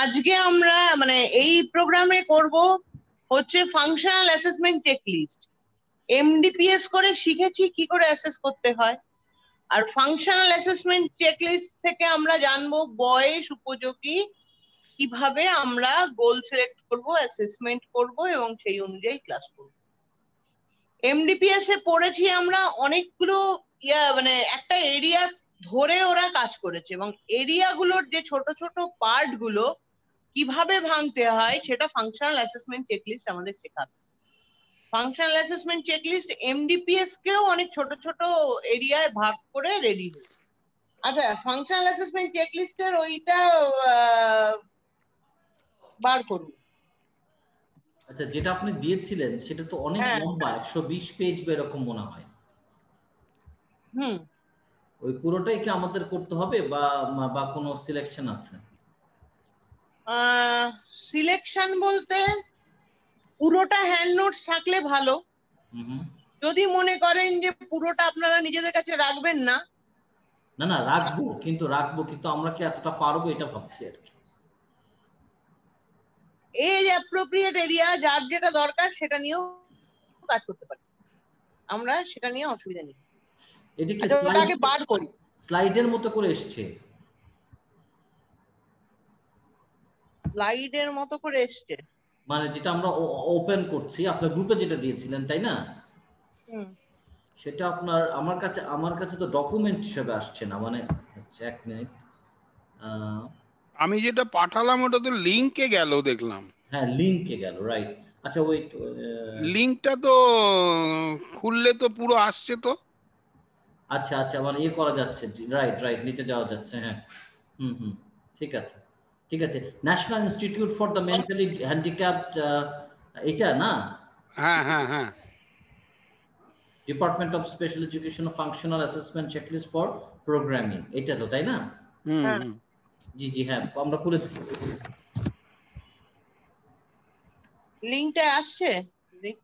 আজকে আমরা মানে এই প্রোগ্রামে করব হচ্ছে ফাংশনাল অ্যাসেসমেন্ট চেকলিস্ট। এমডিপিএস করে শিখেছি কি করে অ্যাসেস করতে হয়, আর ফাংশনাল অ্যাসেসমেন্ট চেকলিস্ট থেকে আমরা জানবো বয়স উপযোগী কিভাবে আমরা গোল সিলেক্ট করব, অ্যাসেসমেন্ট করব এবং সেই অনুযায়ী ক্লাস করব। এমডিপিএস এ পড়েছি আমরা অনেকগুলো মানে একটা এরিয়া ধরে ওরা কাজ করেছে এবং এরিয়াগুলোর যে ছোট ছোট পার্ট গুলো কিভাবে ভাঙতে হয় সেটা ফাংশনাল অ্যাসেসমেন্ট চেকলিস্ট আমাদের শেখাবে। ফাংশনাল অ্যাসেসমেন্ট চেকলিস্ট এমডিপিএস কেও অনেক ছোট ছোট এরিয়ায় ভাগ করে রেডি হয়। আচ্ছা, ফাংশনাল অ্যাসেসমেন্ট চেকলিস্টের ওইটা বার করুন। আচ্ছা, যেটা আপনি দিয়েছিলেন সেটা তো অনেক লম্বা, 120 পেজ বা এরকম মনে হয়। ওই পুরোটাই কি আমাদের করতে হবে বা বা কোনো সিলেকশন আছে? সিলেকশন বলতে পুরোটা হ্যান্ড নোটস থাকলে ভালো। যদি মনে করেন যে পুরোটা আপনারা নিজেদের কাছে রাখবেন না, না না রাখবো, কিন্তু আমরা কি এতটা পারবো এটা ভাবছি আর কি। এজ অ্যাপ্রোপ্রিয়েট এরিয়া যার যেটা দরকার সেটা নিয়েও কাজ করতে পারি আমরা, সেটা নিয়ে অসুবিধা নেই। এটা কি ওটাকে বার করি, স্লাইডের মতো করে এসছে? স্লাইডের মতো করে এসছে মানে যেটা আমরা ওপেন করছি, আপনার গ্রুপে যেটা দিয়েছিলেন তাই না? সেটা আপনার আমার কাছে তো ডকুমেন্ট হিসেবে আসছে না। মানে এক মিনিট, আমি যেটা পাঠালাম ওটা তো লিংকে গেল দেখলাম। হ্যাঁ লিংকে গেল, রাইট। আচ্ছা ওয়েট, লিংকটা তো খুললে তো পুরো আসছে তো। আচ্ছা আচ্ছা, মানে ইয়ে করা যাচ্ছে, রাইট রাইট, নিচে যাওয়া যাচ্ছে। হ্যাঁ ঠিক আছে ঠিক আছে। National institute for the mentally handicapped, এটা না? হ্যাঁ হ্যাঁ হ্যাঁ, department of special education functional assessment checklist for programming, এটা তো তাই না? জি জি হ্যাঁ, আমরা খুলেছি। লিংকটা আসছে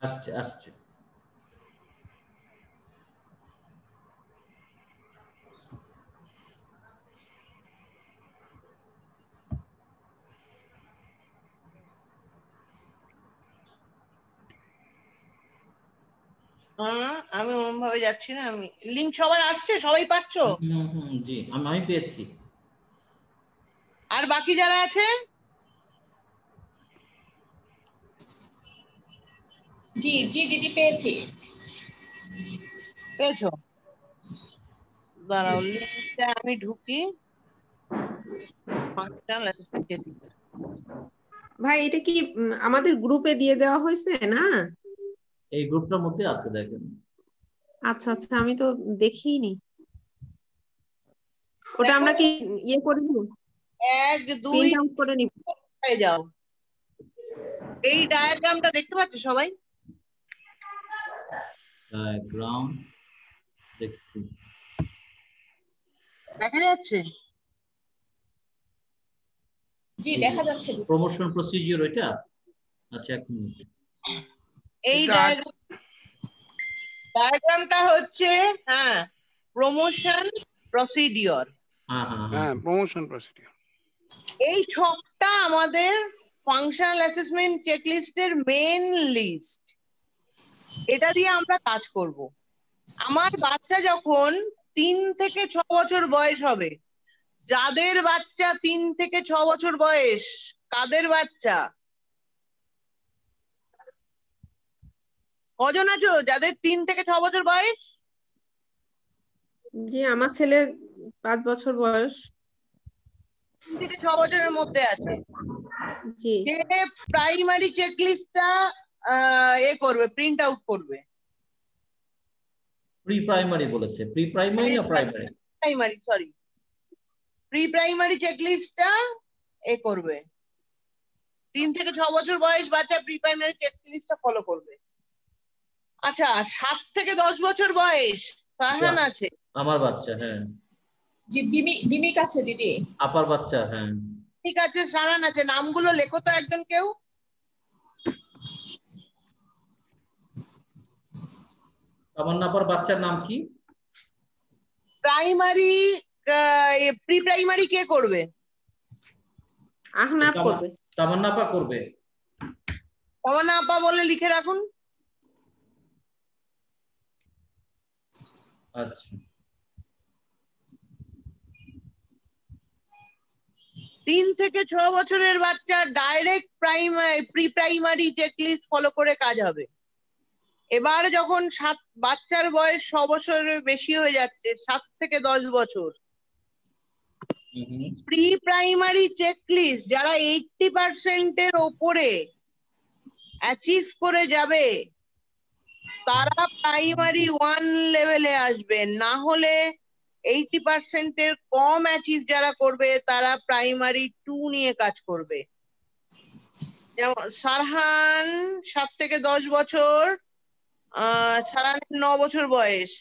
আসছে আসছে। আমি ওরকম ভাবে যাচ্ছি না। আমি লিংক সবার আসছে, সবাই পাচ্ছ? জি আমি পেয়েছি। আর বাকি যারা আছে? জি জি দিদি পেয়েছি। পেয়েছো? দাঁড়াও, লিংকটা আমি ঢুকি। ভাই এটা কি আমাদের গ্রুপে দিয়ে দেওয়া হয়েছে না? এই গ্রুপটার মধ্যে আছে, দেখেন। আচ্ছা আচ্ছা, আমি তো দেখিনি। ওটা আমরা কি ইয়ে করে নিব? 1 2 করে নিব। যাও, এই ডায়াগ্রামটা দেখতে পাচ্ছ সবাই? ডায়াগ্রাম দেখছি, দেখা যাচ্ছে? জি দেখা যাচ্ছে। প্রমোশন প্রসিডিউর ওইটা? আচ্ছা এক মিনিট, এই ডায়াগ্রামটা হচ্ছে প্রমোশন প্রসিডিউর। হ্যাঁ প্রমোশন প্রসিডিউর। এই ছকটা আমাদের ফাংশনাল অ্যাসেসমেন্ট চেকলিস্টের মেন লিস্ট। এটা দিয়ে আমরা কাজ করব। আমার বাচ্চা যখন 3 থেকে 6 বছর বয়স হবে, যাদের বাচ্চা 3 থেকে 6 বছর বয়স, কাদের বাচ্চা? কজন আছো যাদের 3 থেকে 6 বছর বয়স? জি আমার ছেলে 5 বছর বয়স। 3 থেকে 6 বছরের মধ্যে আছে। জি, যে প্রাইমারি চেকলিস্টটা করবে, প্রিন্ট আউট করবে। প্রি প্রাইমারি বলেছে, প্রি প্রাইমারি না primary? Primary, sorry, pre primary চেকলিস্টটা করবে। 3 থেকে 6 বছর বয়স বাচ্চা প্রি প্রাইমারি চেকলিস্টটা ফলো করবে। আচ্ছা, 7 থেকে 10 বছর বয়স সাহান আছে। আমার বাচ্চা, হ্যাঁ। জি দিমি কাছে দিদি। আপার বাচ্চা, হ্যাঁ। ঠিক আছে, সাহান আছে। নামগুলো লেখো তো একজন কেউ। আমার আপার বাচ্চার নাম কি? প্রাইমারি, প্রি প্রাইমারি কে করবে? আহনাফ করবে। তামান্না আপা করবে। তামান্না আপা বলে লিখে রাখুন। আচ্ছা 3 থেকে 6 বছরের বাচ্চা direct pre primary checklist follow করে কাজ হবে। এবার যখন বাচ্চার বয়স 6 বছরের বেশি হয়ে যাচ্ছে, 7 থেকে 10 বছর, প্রি প্রাইমারি চেকলিস্ট যারা 80% এর ওপরে অ্যাচিভ করে যাবে তারা প্রাইমারি 1 লেভেলে আসবে, না হলে 80% এর কম অ্যাচিভ যারা করবে তারা প্রাইমারি 2 নিয়ে কাজ করবে। যেমন সারহান 7 থেকে 10 বছর, সারহানের 9 বছর বয়স,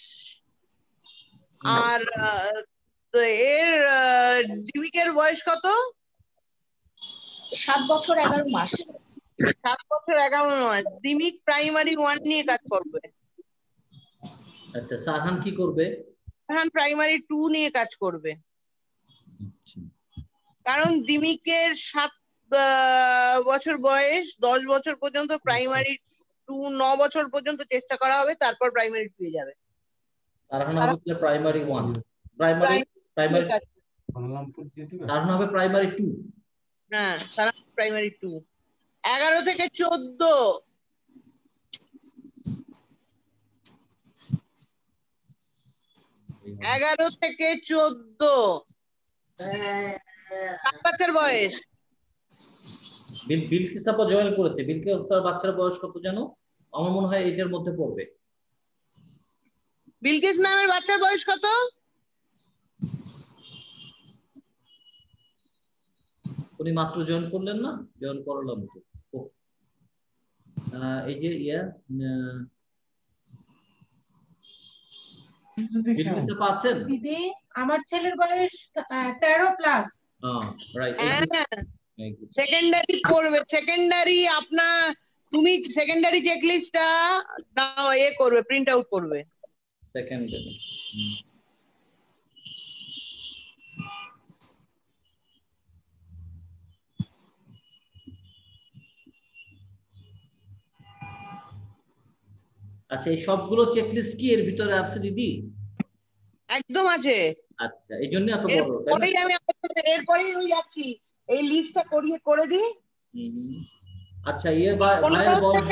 আর তো এর ডিমিকের বয়স কত? 7 বছর 11 মাস। 7 বছর 11 মাস। ডিমিক প্রাইমারি 1 নিয়ে কাজ করবে। আচ্ছা সারহান কি করবে? সারহান প্রাইমারি 2 নিয়ে কাজ করবে। কারণ দিমিকের 7 বছর বয়স, 10 বছর পর্যন্ত প্রাইমারি 2, 9 বছর পর্যন্ত চেষ্টা করা হবে, তারপর প্রাইমারি 2 এ যাবে। সারহান হবে প্রাইমারি 1, প্রাইমারি সারহান হবে প্রাইমারি 2। হ্যাঁ, সারহান প্রাইমারি 2। 11 থেকে 14, বাচ্চার বয়স। বিলকিস আপা জয়েন করেছে। বিলকিস বাচ্চার বয়স কত জানো? আমার মনে হয় এটার মধ্যে পড়বে। বিলকিস নামের বাচ্চার বয়স কত? উনি মাত্র জয়েন করলেন না? জয়েন করালাম তো। এই যে বিলকিস আপা আছেন? দিদি আমার ছেলের বয়স 13 প্লাস। রাইট। সেকেন্ডারি পড়বে। সেকেন্ডারি তুমি সেকেন্ডারি চেকলিস্টটা করবে, প্রিন্ট আউট করবে। সেকেন্ডারি আচ্ছা এই সবগুলো চেকলিস্ট কি এর ভিতরে আছে দিদি? একদম আছে। আচ্ছা এই জন্য এত বড়। এরপরেই আমি যাচ্ছি এই লিস্টটা করে দিই। আচ্ছা ভাইয়ের বয়স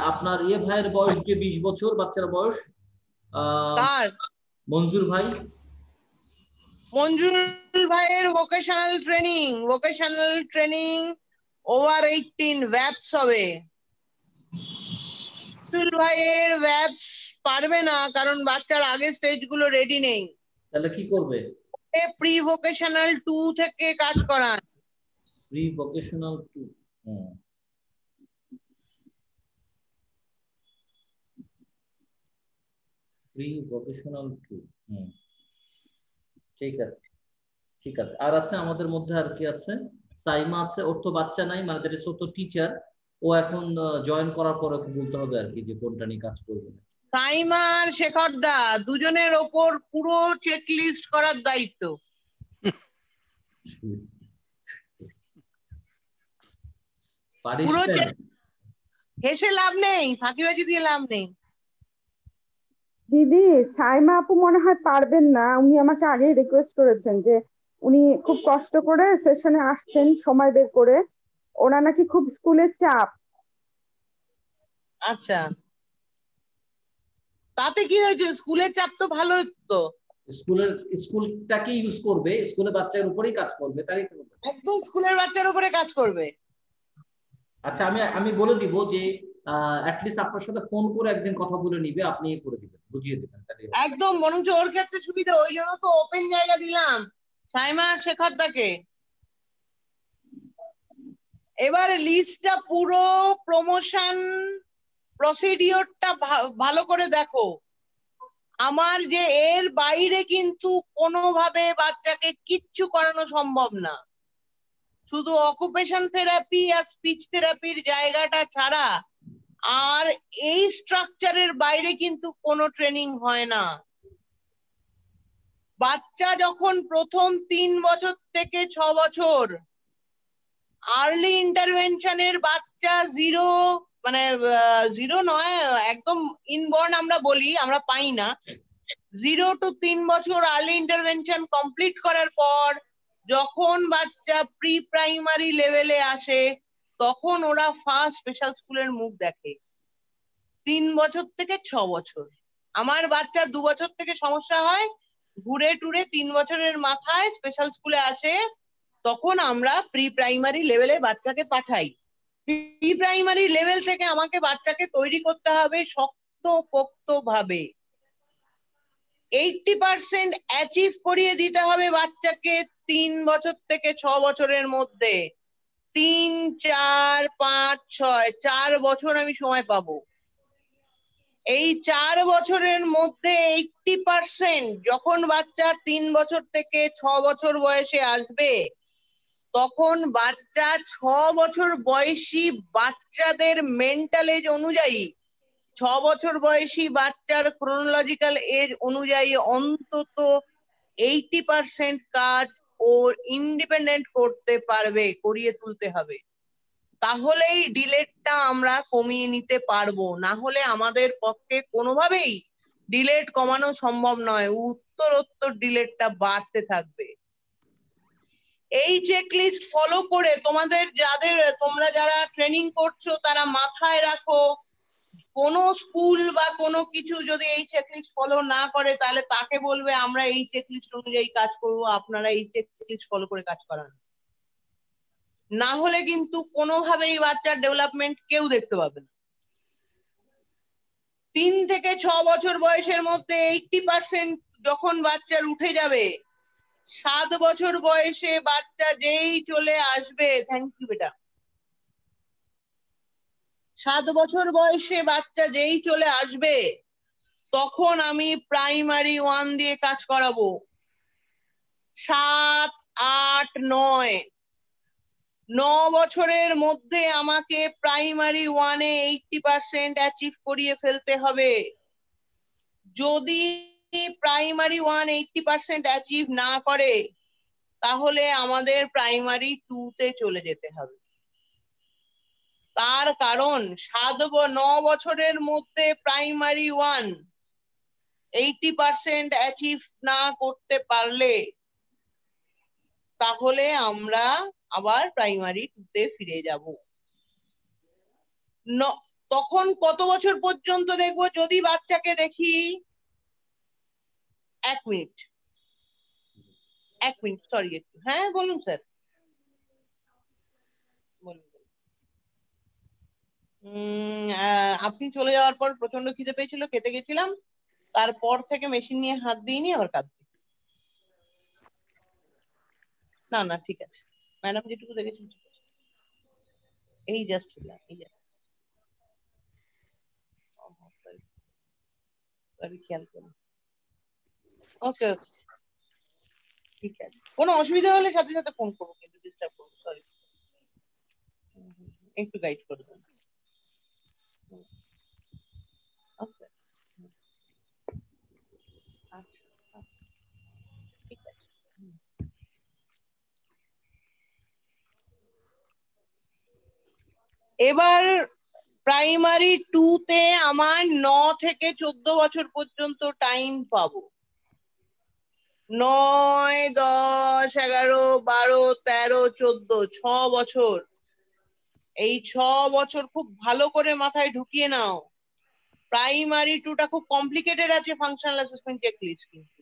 আপনার ভাইয়ের বয়স যে 20 বছর, বাচ্চার বয়স মঞ্জুর ভাইয়ের ভোকেশনাল ট্রেনিং ওভার 18 ভ্যাপস হবে। ভাইয়ের ভ্যাপস পারবে না কারণ বাচ্চার আগের স্টেজ গুলো রেডি নেই। তাহলে কি করবে? প্রি ভোকেশনাল 2 থেকে কাজ করান। Pre vocational 2। Pre vocational 2। ঠিক আছে ঠিক আছে। আর আছে আমাদের মধ্যে আর কি আছে? সাইমা আছে, ওর তো বাচ্চা নাই, মানে দ্যাট ইজ ও তো টিচার। ও এখন জয়েন করার পর ওকে বলতে হবে আর কি যে কোনটা নিয়ে কাজ করবে। সাইমা আর শেখর দা দুজনের ওপর পুরো চেকলিস্ট করার দায়িত্ব। পুরো হেসে লাভ নেই, ফাঁকিবাজি দিয়ে লাভ নেই। দিদি সাইমা আপু মনে হয় পারবেন না। উনি আমাকে আগেই রিকোয়েস্ট করেছেন যে উনি খুব কষ্ট করে সেশনে আসছেন সময় বের করে, ওরা নাকি খুব স্কুলের চাপ। আচ্ছা তাতে কি হয়েছে? স্কুলের চাপ তো ভালো তো। স্কুলটাকে ইউজ করবে, স্কুলের বাচ্চার উপরেই কাজ করবে, তাই তো? একদম স্কুলের বাচ্চার উপরে কাজ করবে। আচ্ছা আমি বলে দিব যে অ্যাটলিস্ট আপনার সাথে ফোন করে একদিন কথা বলে নিবে, আপনি করে দিবেন, বুঝিয়ে দিবেন। একদম বরঞ্চ ওর ক্ষেত্রে সুবিধা, ওই জন্য তো ওপেন জায়গা দিলাম সাইমা শেখর দাকে। এবার লিস্টটা পুরো প্রমোশন প্রসিডিওরটা ভালো করে দেখো। আমার যে এর বাইরে কিন্তু কোনোভাবে বাচ্চাকে কিচ্ছু করানো সম্ভব না। শুধু অকুপেশন থেরাপি আর স্পিচ থেরাপির জায়গাটা ছাড়া আর এই স্ট্রাকচারের বাইরে কিন্তু কোনো ট্রেনিং হয় না। বাচ্চা যখন প্রথম 3 বছর থেকে 6 বছর আর্লি ইন্টারভেনশনের বাচ্চা জিরো, মানে জিরো নয়, একদম ইনবর্ন আমরা বলি, আমরা পাই না। 0 to 3 বছর আর্লি ইন্টারভেনশন কমপ্লিট করার পর যখন বাচ্চা প্রি প্রাইমারি লেভেলে আসে তখন ওরা ফার্স্ট স্পেশাল স্কুলের মুখ দেখে 3 বছর থেকে 6 বছর। আমার বাচ্চার 2 বছর থেকে সমস্যা হয়, ঘুরে টুরে 3 বছরের মাথায় স্পেশাল স্কুলে আসে, তখন আমরা প্রি প্রাইমারি লেভেলে বাচ্চাকে পাঠাই। প্রি প্রাইমারি লেভেল থেকে আমাকে বাচ্চাকে তৈরি করতে হবে শক্তপোক্ত ভাবে। 80% অ্যাচিভ করিয়ে দিতে হবে বাচ্চাকে 3 বছর থেকে 6 বছরের মধ্যে। 3, 4, 5, 6 4 বছর আমি সময় পাবো। এই 4 বছরের মধ্যে 80% যখন বাচ্চা 3 বছর থেকে 6 বছর বয়সে আসবে তখন বাচ্চা 6 বছর বয়সী বাচ্চাদের মেন্টাল এজ অনুযায়ী, 6 বছর বয়সী বাচ্চার ক্রোনোলজিক্যাল এজ অনুযায়ী অন্তত 80% কাজ ও ইন্ডিপেন্ডেন্ট করতে পারবে, করিয়ে তুলতে হবে। তাহলেই ডিলেটটা আমরা কমিয়ে নিতে পারবো, না হলে আমাদের পক্ষে কোনোভাবেই ডিলেট কমানো সম্ভব নয়, উত্তরোত্তর ডিলেটটা বাড়তে থাকবে। এই চেকলিস্ট ফলো করে তোমরা যারা ট্রেনিং করছো তারা মাথায় রাখো, কোনো স্কুল বা কোনো কিছু যদি এই চেকলিস্ট ফলো না করে তাহলে তাকে বলবে আমরা এই চেকলিস্ট অনুযায়ী কাজ করব, আপনারা এই চেকলিস্ট ফলো করে কাজ করান। না হলে কিন্তু কোনোভাবেই বাচ্চার ডেভেলপমেন্ট কেউ দেখতে পাবে না। 3 থেকে 6 বছর বয়সের মধ্যে 80% যখন বাচ্চার উঠে যাবে, 7 বছর বয়সে বাচ্চা যেই চলে আসবে, থ্যাংক ইউ বেটা, 7 বছর বয়সে বাচ্চা যেই চলে আসবে তখন আমি প্রাইমারি 1 দিয়ে কাজ করাবো। 7, 8, 9 বছরের মধ্যে আমাকে প্রাইমারি 1-এ 80% অ্যাচিভ করিয়ে ফেলতে হবে। যদি প্রাইমারি 1 80% অ্যাচিভ না করে তাহলে আমাদের প্রাইমারি 2-তে চলে যেতে হবে। তার কারণ 9 বছরের মধ্যে প্রাইমারি 1 80% অ্যাচিভ না করতে পারলে তাহলে আমরা আবার প্রাইমারি 2-তে ফিরে যাব। তখন কত বছর পর্যন্ত দেখবো? যদি বাচ্চাকে দেখি, 1 মিনিট সরি, একটু, হ্যাঁ বলুন স্যার, বলুন। আপনি চলে যাওয়ার পর প্রচন্ড খিদে পেয়েছিল, খেতে গেছিলাম, তারপর থেকে মেশিন নিয়ে হাত দিইনি, আবার কাজ দিই। না না ঠিক আছে ম্যাডাম, যেটুকু দেখেছেন ঠিক আছে। এই জাস্ট সরি খেয়াল করুন। ওকে ওকে ঠিক আছে, কোনো অসুবিধা হলে সাথে সাথে ফোন করবো, কিন্তু ডিস্টার্ব করবো, সরি, একটু গাইড করে দেন। ওকে আচ্ছা ঠিক আছে। এবার প্রাইমারি 2-তে আমার 9 থেকে 14 বছর পর্যন্ত টাইম পাবো। 9, 10, 11, 12, 13, 14, 6 বছর। এই 6 বছর খুব ভালো করে মাথায় ঢুকিয়ে নাও। প্রাইমারি 2টা খুব কমপ্লিকেটেড আছে, ফাংশনাল অ্যাসেসমেন্ট চেকলিস্ট। কিন্তু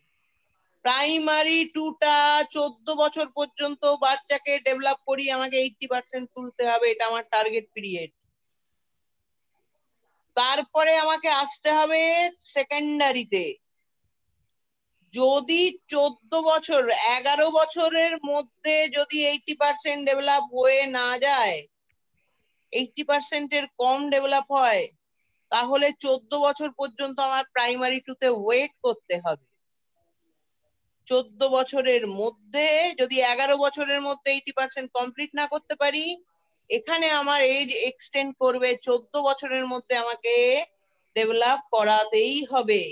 প্রাইমারি 2টা 14 বছর পর্যন্ত বাচ্চাকে ডেভেলপ করি, আমাকে 80% তুলতে হবে, এটা আমার টার্গেট পিরিয়ড। তারপরে আমাকে আসতে হবে সেকেন্ডারিতে। যদি 14 বছর 11 বছরের মধ্যে যদি 80% ডেভেলপ হয়ে না যায়, 80% কম ডেভেলপ হয়, তাহলে 14 বছর পর্যন্ত আমার প্রাইমারি 2-তে ওয়েট করতে হবে। 14 বছরের মধ্যে যদি 11 বছরের মধ্যে 80% কমপ্লিট না করতে পারি, এখানে আমার এজ এক্সটেন্ড করবে, 14 বছরের মধ্যে আমাকে ডেভেলপ করাতেই হবে।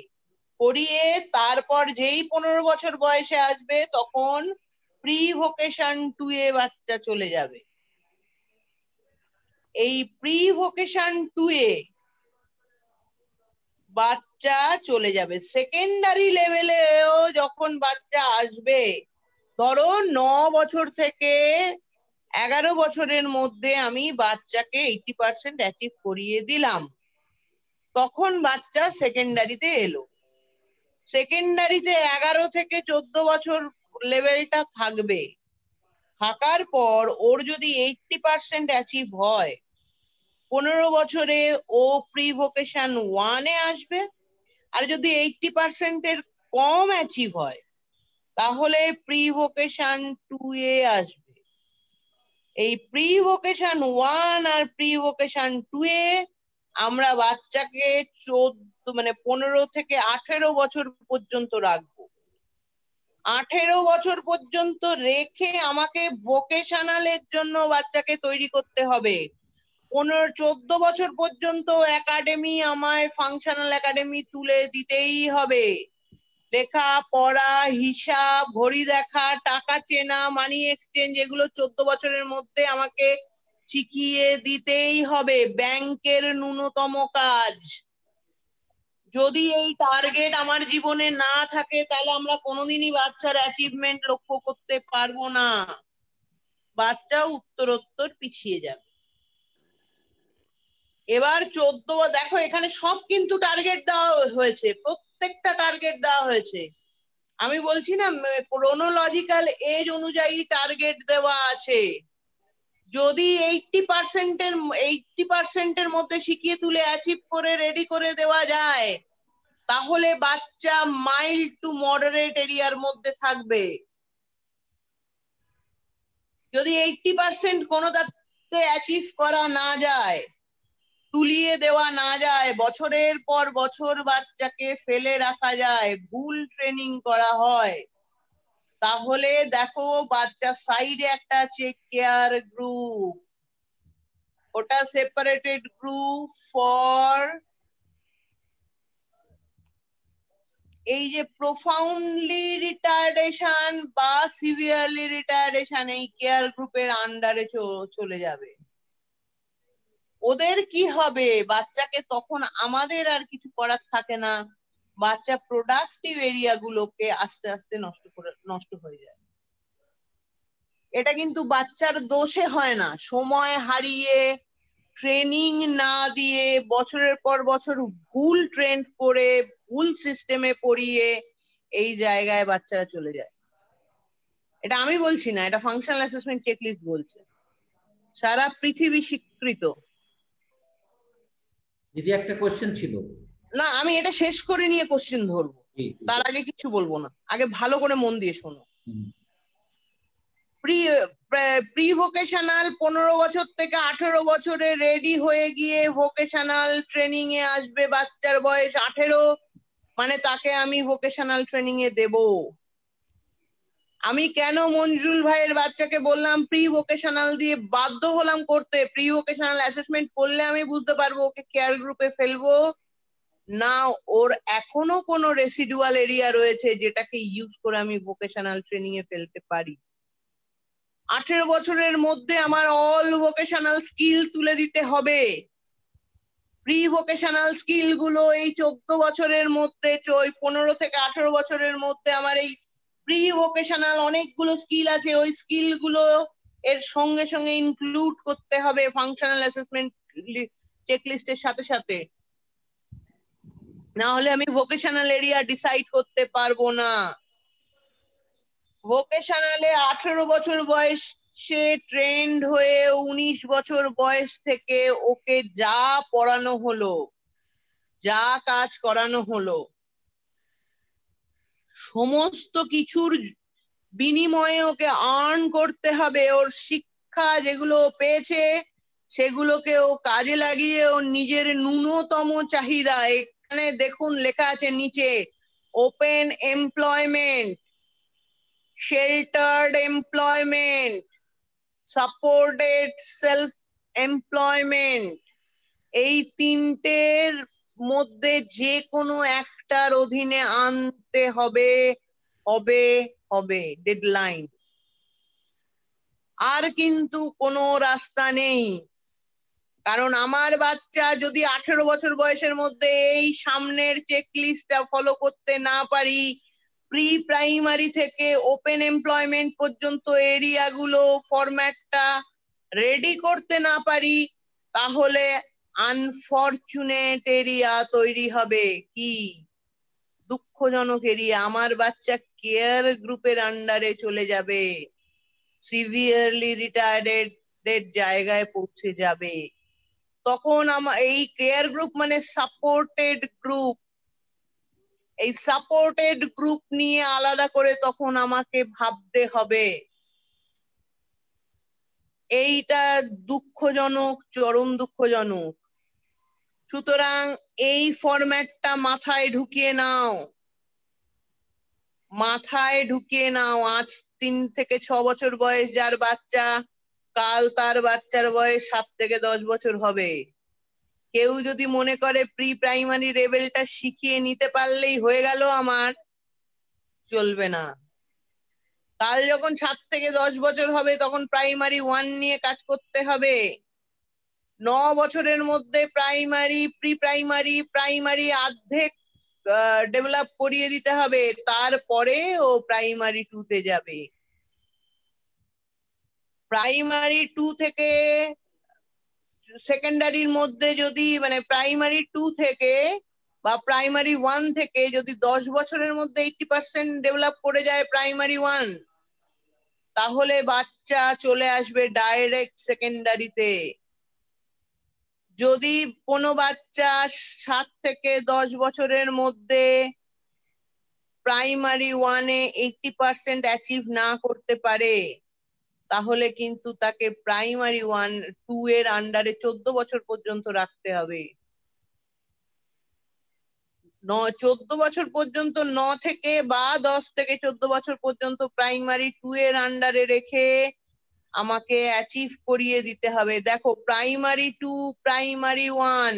করিয়ে তারপর যেই 15 বছর বয়সে আসবে তখন প্রি ভোকেশন 2 এ বাচ্চা চলে যাবে। এই প্রি ভোকেশন 2 এ বাচ্চা চলে যাবে। সেকেন্ডারি লেভেলেও যখন বাচ্চা আসবে, ধরো 9 বছর থেকে 11 বছরের মধ্যে আমি বাচ্চাকে 80% অ্যাচিভ করিয়ে দিলাম, তখন বাচ্চা সেকেন্ডারিতে এলো। সেকেন্ডারিতে 11 থেকে 14 বছর লেভেলটা থাকবে। থাকার পর ওর যদি 80% অ্যাচিভ হয়, 15 বছরে ও প্রি ভোকেশন 1 এ আসবে। আর যদি 80% এর কম অ্যাচিভ হয় তাহলে প্রি ভোকেশন 2 এ আসবে। এই প্রি ভোকেশন 1 আর প্রি ভোকেশন 2 এ আমরা বাচ্চাকে 15 থেকে 18 বছর পর্যন্ত রাখবো। 18 বছর পর্যন্ত রেখে আমাকে ভোকেশনালের জন্য বাচ্চাকে তৈরি করতে হবে। 14 বছর পর্যন্ত একাডেমি আমায় ফাংশনাল একাডেমি তুলে দিতেই হবে। লেখা পড়া, হিসাব, ঘড়ি দেখা, টাকা চেনা, মানি এক্সচেঞ্জ, এগুলো 14 বছরের মধ্যে আমাকে শিখিয়ে দিতেই হবে। ব্যাংকের ন্যূনতম কাজ। যদি এই টার্গেট আমার জীবনে না থাকে তাহলে আমরা কোনোদিনই বাচ্চার অ্যাচিভমেন্ট লক্ষ্য করতে পারবো না। বাচ্চা উত্তরোত্তর পিছিয়ে যাবে। এবার 14, দেখো এখানে সব কিন্তু টার্গেট দেওয়া হয়েছে, প্রত্যেকটা টার্গেট দেওয়া হয়েছে। আমি বলছি না, ক্রোনোলজিক্যাল এজ অনুযায়ী টার্গেট দেওয়া আছে। যদি 80% এর মধ্যে শিখিয়ে তুলে অ্যাচিভ করে রেডি করে দেওয়া যায় তাহলে বাচ্চা মাইল্ড টু মডারেট এরিয়ার মধ্যে থাকবে। যদি 80% কোনোটাতে অ্যাচিভ করা না যায়, তুলিয়ে দেওয়া না যায়, বছরের পর বছর বাচ্চাকে ফেলে রাখা যায়, ভুল ট্রেনিং করা হয়, তাহলে দেখো বাচ্চা সাইডে একটা আছে কেয়ার গ্রুপ, ওটা সেপারেটেড গ্রুপ ফর এই যে প্রোফাউন্ডলি রিটার্ডেশন বা সিভিয়ারলি রিটার্ডেশন, এই কেয়ার গ্রুপের আন্ডারে চলে যাবে। ওদের কি হবে, বাচ্চাকে তখন আমাদের আর কিছু করার থাকে না, বাচ্চা প্রোডাক্টিভ এরিয়া গুলোকে আস্তে আস্তে নষ্ট হয়ে যায়। এটা কিন্তু বাচ্চার দোষে হয় না, সময় হারিয়ে, ট্রেনিং না দিয়ে, বছরের পর বছর ভুল ট্রেন করে, ভুল সিস্টেমে পড়িয়ে এই জায়গায় বাচ্চারা চলে যায়। এটা আমি বলছি না, এটা ফাংশনাল অ্যাসেসমেন্ট চেকলিস্ট বলছে, সারা পৃথিবী স্বীকৃত। দিদি একটা কোশ্চেন ছিল। না, আমি এটা শেষ করে নিয়ে কোশ্চেন ধরবো, তার আগে কিছু বলবো না, আগে ভালো করে মন দিয়ে শোনো। প্রি ভোকেশনাল 15 বছর থেকে 18 বছরে রেডি হয়ে গিয়ে ভোকেশনাল ট্রেনিং এ আসবে। বাচ্চার বয়স 18, মানে তাকে আমি ভোকেশনাল ট্রেনিং এ দেব। আমি কেন মঞ্জুল ভাইয়ের বাচ্চাকে বললাম প্রি ভোকেশনাল দিয়ে, বাধ্য হলাম করতে। প্রি ভোকেশনাল অ্যাসেসমেন্ট করলে আমি বুঝতে পারবো ওকে কেয়ার গ্রুপে ফেলবো না ওর এখনো কোনো রেসিডুয়াল এরিয়া রয়েছে যেটাকে ইউজ করে আমি ভোকেশনাল ট্রেনিং এ ফেলতে পারি। 18 বছরের মধ্যে আমার অল ভোকেশনাল স্কিল তুলে দিতে হবে। প্রি ভোকেশনাল স্কিল গুলো এই 14 বছরের মধ্যে, 15 থেকে 18 বছরের মধ্যে আমার এই প্রি ভোকেশনাল অনেকগুলো স্কিল আছে, ওই স্কিল গুলো এর সঙ্গে সঙ্গে ইনক্লুড করতে হবে ফাংশনাল অ্যাসেসমেন্ট চেকলিস্টের সাথে সাথে, না হলে আমি ভোকেশনাল এরিয়া ডিসাইড করতে পারবো না। ভোকেশনালে 18 বছর বয়সে ট্রেন্ড হয়ে 19 বছর বয়স থেকে ওকে যা পড়ানো হলো, যা কাজ করানো হলো, সমস্ত কিছুর বিনিময়ে ওকে আর্ন করতে হবে। ওর শিক্ষা যেগুলো পেয়েছে সেগুলোকে ও কাজে লাগিয়ে ওর নিজের ন্যূনতম চাহিদা, এখানে দেখুন লেখা আছে নিচে, open employment, sheltered employment, supported self employment, এই তিনটের মধ্যে যে কোনো একটা লিস্টটার অধীনে আনতে হবে হবে হবে, ডেডলাইন। আর কিন্তু কোনো রাস্তা নেই, কারণ আমার বাচ্চা যদি 18 বছর বয়সের মধ্যে এই সামনের চেক লিস্টটা ফলো করতে না পারি, প্রি প্রাইমারি থেকে ওপেন এমপ্লয়মেন্ট পর্যন্ত এরিয়াগুলো ফরম্যাটটা রেডি করতে না পারি, তাহলে আনফরচুনেট এরিয়া তৈরি হবে। কি দুঃখজনক এরিয়া, আমার বাচ্চা কেয়ার গ্রুপের আন্ডারে চলে যাবে, সিভিয়ারলি রিটায়ার্ডের জায়গায় পৌঁছে যাবে। তখন এই কেয়ার গ্রুপ মানে সাপোর্টেড গ্রুপ, এই সাপোর্টেড গ্রুপ নিয়ে আলাদা করে তখন আমাকে ভাবতে হবে। এইটা দুঃখজনক, চরম দুঃখজনক। সুতরাং এই ফরম্যাটটা মাথায় ঢুকিয়ে নাও, মাথায় ঢুকিয়ে নাও। আজ 3 থেকে 6 বছর বয়স যার বাচ্চা, কাল তার বাচ্চার বয়স 7 থেকে 10 বছর হবে। কেউ যদি মনে করে প্রি প্রাইমারি লেভেলটা শিখিয়ে নিতে পারলেই হয়ে গেল আমার, চলবে না। কাল যখন 7 থেকে 10 বছর হবে তখন প্রাইমারি 1 নিয়ে কাজ করতে হবে। 9 বছরের মধ্যে প্রাইমারি, প্রি প্রাইমারি, প্রাইমারি অর্ধেক ডেভেলপ করিয়ে দিতে হবে, তারপরে ও প্রাইমারি 2 তে যাবে। প্রাইমারি 2 থেকে সেকেন্ডারির মধ্যে যদি মানে প্রাইমারি 2 থেকে বা প্রাইমারি 1 থেকে যদি 10 বছরের মধ্যে 80% ডেভেলপ করে যায় প্রাইমারি 1, তাহলে বাচ্চা চলে আসবে ডাইরেক্ট সেকেন্ডারিতে। যদি কোনো বাচ্চা 7 থেকে 10 বছরের মধ্যে প্রাইমারি 1-এ 80% অ্যাচিভ না করতে পারে, তাহলে কিন্তু তাকে প্রাইমারি 2 এর আন্ডারে 14 বছর পর্যন্ত রাখতে হবে। 14 বছর পর্যন্ত 9 থেকে বা 10 থেকে 14 বছর পর্যন্ত প্রাইমারি 2 এর আন্ডারে রেখে আমাকে অ্যাচিভ করিয়ে দিতে হবে। দেখো, প্রাইমারি 2, প্রাইমারি 1,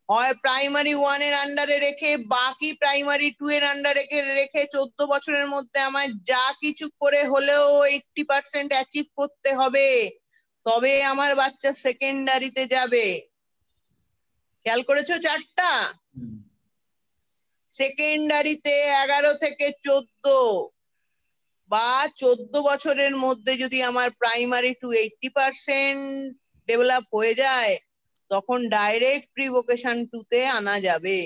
হয় প্রাইমারি 1 এর আন্ডারে রেখে বাকি প্রাইমারি 2 এর আন্ডারে রেখে 14 বছরের মধ্যে আমায় যা কিছু করে হলেও 80% অ্যাচিভ করতে হবে, তবে আমার বাচ্চা সেকেন্ডারিতে যাবে। খেয়াল করেছো চারটা? সেকেন্ডারিতে 11 থেকে 14 বা 14 বছরের মধ্যে যদি আমার প্রাইমারি 2 80% ডেভেলপ হয়ে যায়, তখন ডাইরেক্ট প্রি ভোকেশন 2 তে আনা যাবে।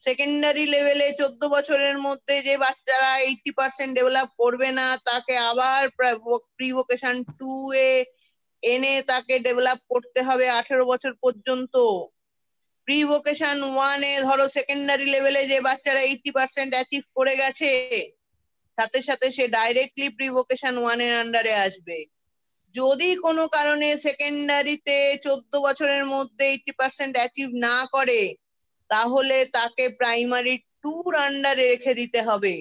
সেকেন্ডারি লেভেলে 14 বছরের মধ্যে যে বাচ্চারা 80% ডেভেলপ করবে না, তাকে আবার প্রি ভোকেশন 2 এ এনে তাকে ডেভেলপ করতে হবে 18 বছর পর্যন্ত। প্রি ভোকেশন 1 এ ধরো সেকেন্ডারি লেভেলে যে বাচ্চারা 80% অ্যাচিভ করে গেছে, সাথে সাথে সে ডাইরেক্টলি প্রি ভোকেশন 1 এর আন্ডারে আসবে। যদি কোনো কারণে সেকেন্ডারিতে 14 বছরের মধ্যে 80% অ্যাচিভ না করে, তাহলে তাকে প্রাইমারি 2 আন্ডারে রেখে দিতে হবে।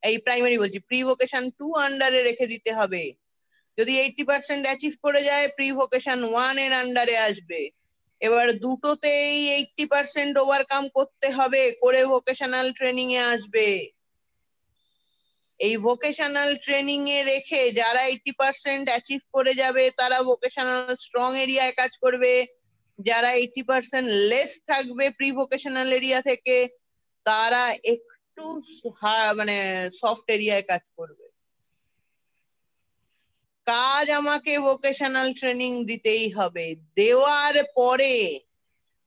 এই প্রাইমারি বলছি, প্রি ভোকেশন 2 আন্ডারে রেখে দিতে হবে। যদি 80% অ্যাচিভ করে যায়, প্রি ভোকেশন 1 এর আন্ডারে আসবে। এবার দুটোতেই 80% ওভারকাম করতে হবে, করে ভোকেশনাল ট্রেনিং এ আসবে। এই ভোকেশনাল ট্রেনিং এ রেখে যারা 80% অ্যাচিভ করে যাবে, তারা ভোকেশনাল স্ট্রং এরিয়ায় কাজ করবে। যারা 80% লেস থাকবে প্রি ভোকেশনাল এরিয়া থেকে, তারা একটু মানে সফট এরিয়ায় কাজ করবে। কাজ আমাকে ভোকেশনাল ট্রেনিং দিতেই হবে। দেওয়ার পরে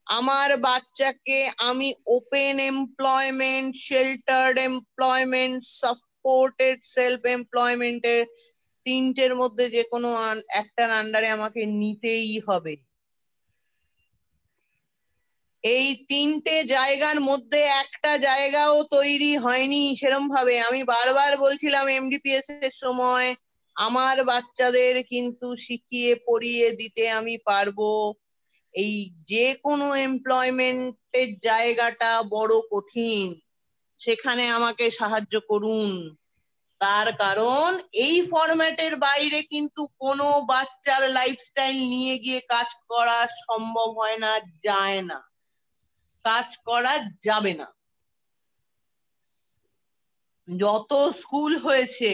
আমার বাচ্চাকে আমি open employment, sheltered employment, supported self এমপ্লয়মেন্টের 3টের মধ্যে যে কোনো একটার আন্ডারে আমাকে নিতেই হবে। এই 3টে জায়গার মধ্যে একটা জায়গাও তৈরি হয়নি সেরম ভাবে। আমি বারবার বলছিলাম এমডিপিএস এর সময়, আমার বাচ্চাদের কিন্তু শিখিয়ে পড়িয়ে দিতে আমি পারবো। এই যে কোনো এমপ্লয়মেন্টের জায়গাটা বড় কঠিন, সেখানে আমাকে সাহায্য করুন। তার কারণ এই ফরম্যাটের বাইরে কিন্তু কোনো বাচ্চার লাইফস্টাইল নিয়ে গিয়ে কাজ করা সম্ভব হয় না, যায় না। কাজ করা যাবে না। যত স্কুল হয়েছে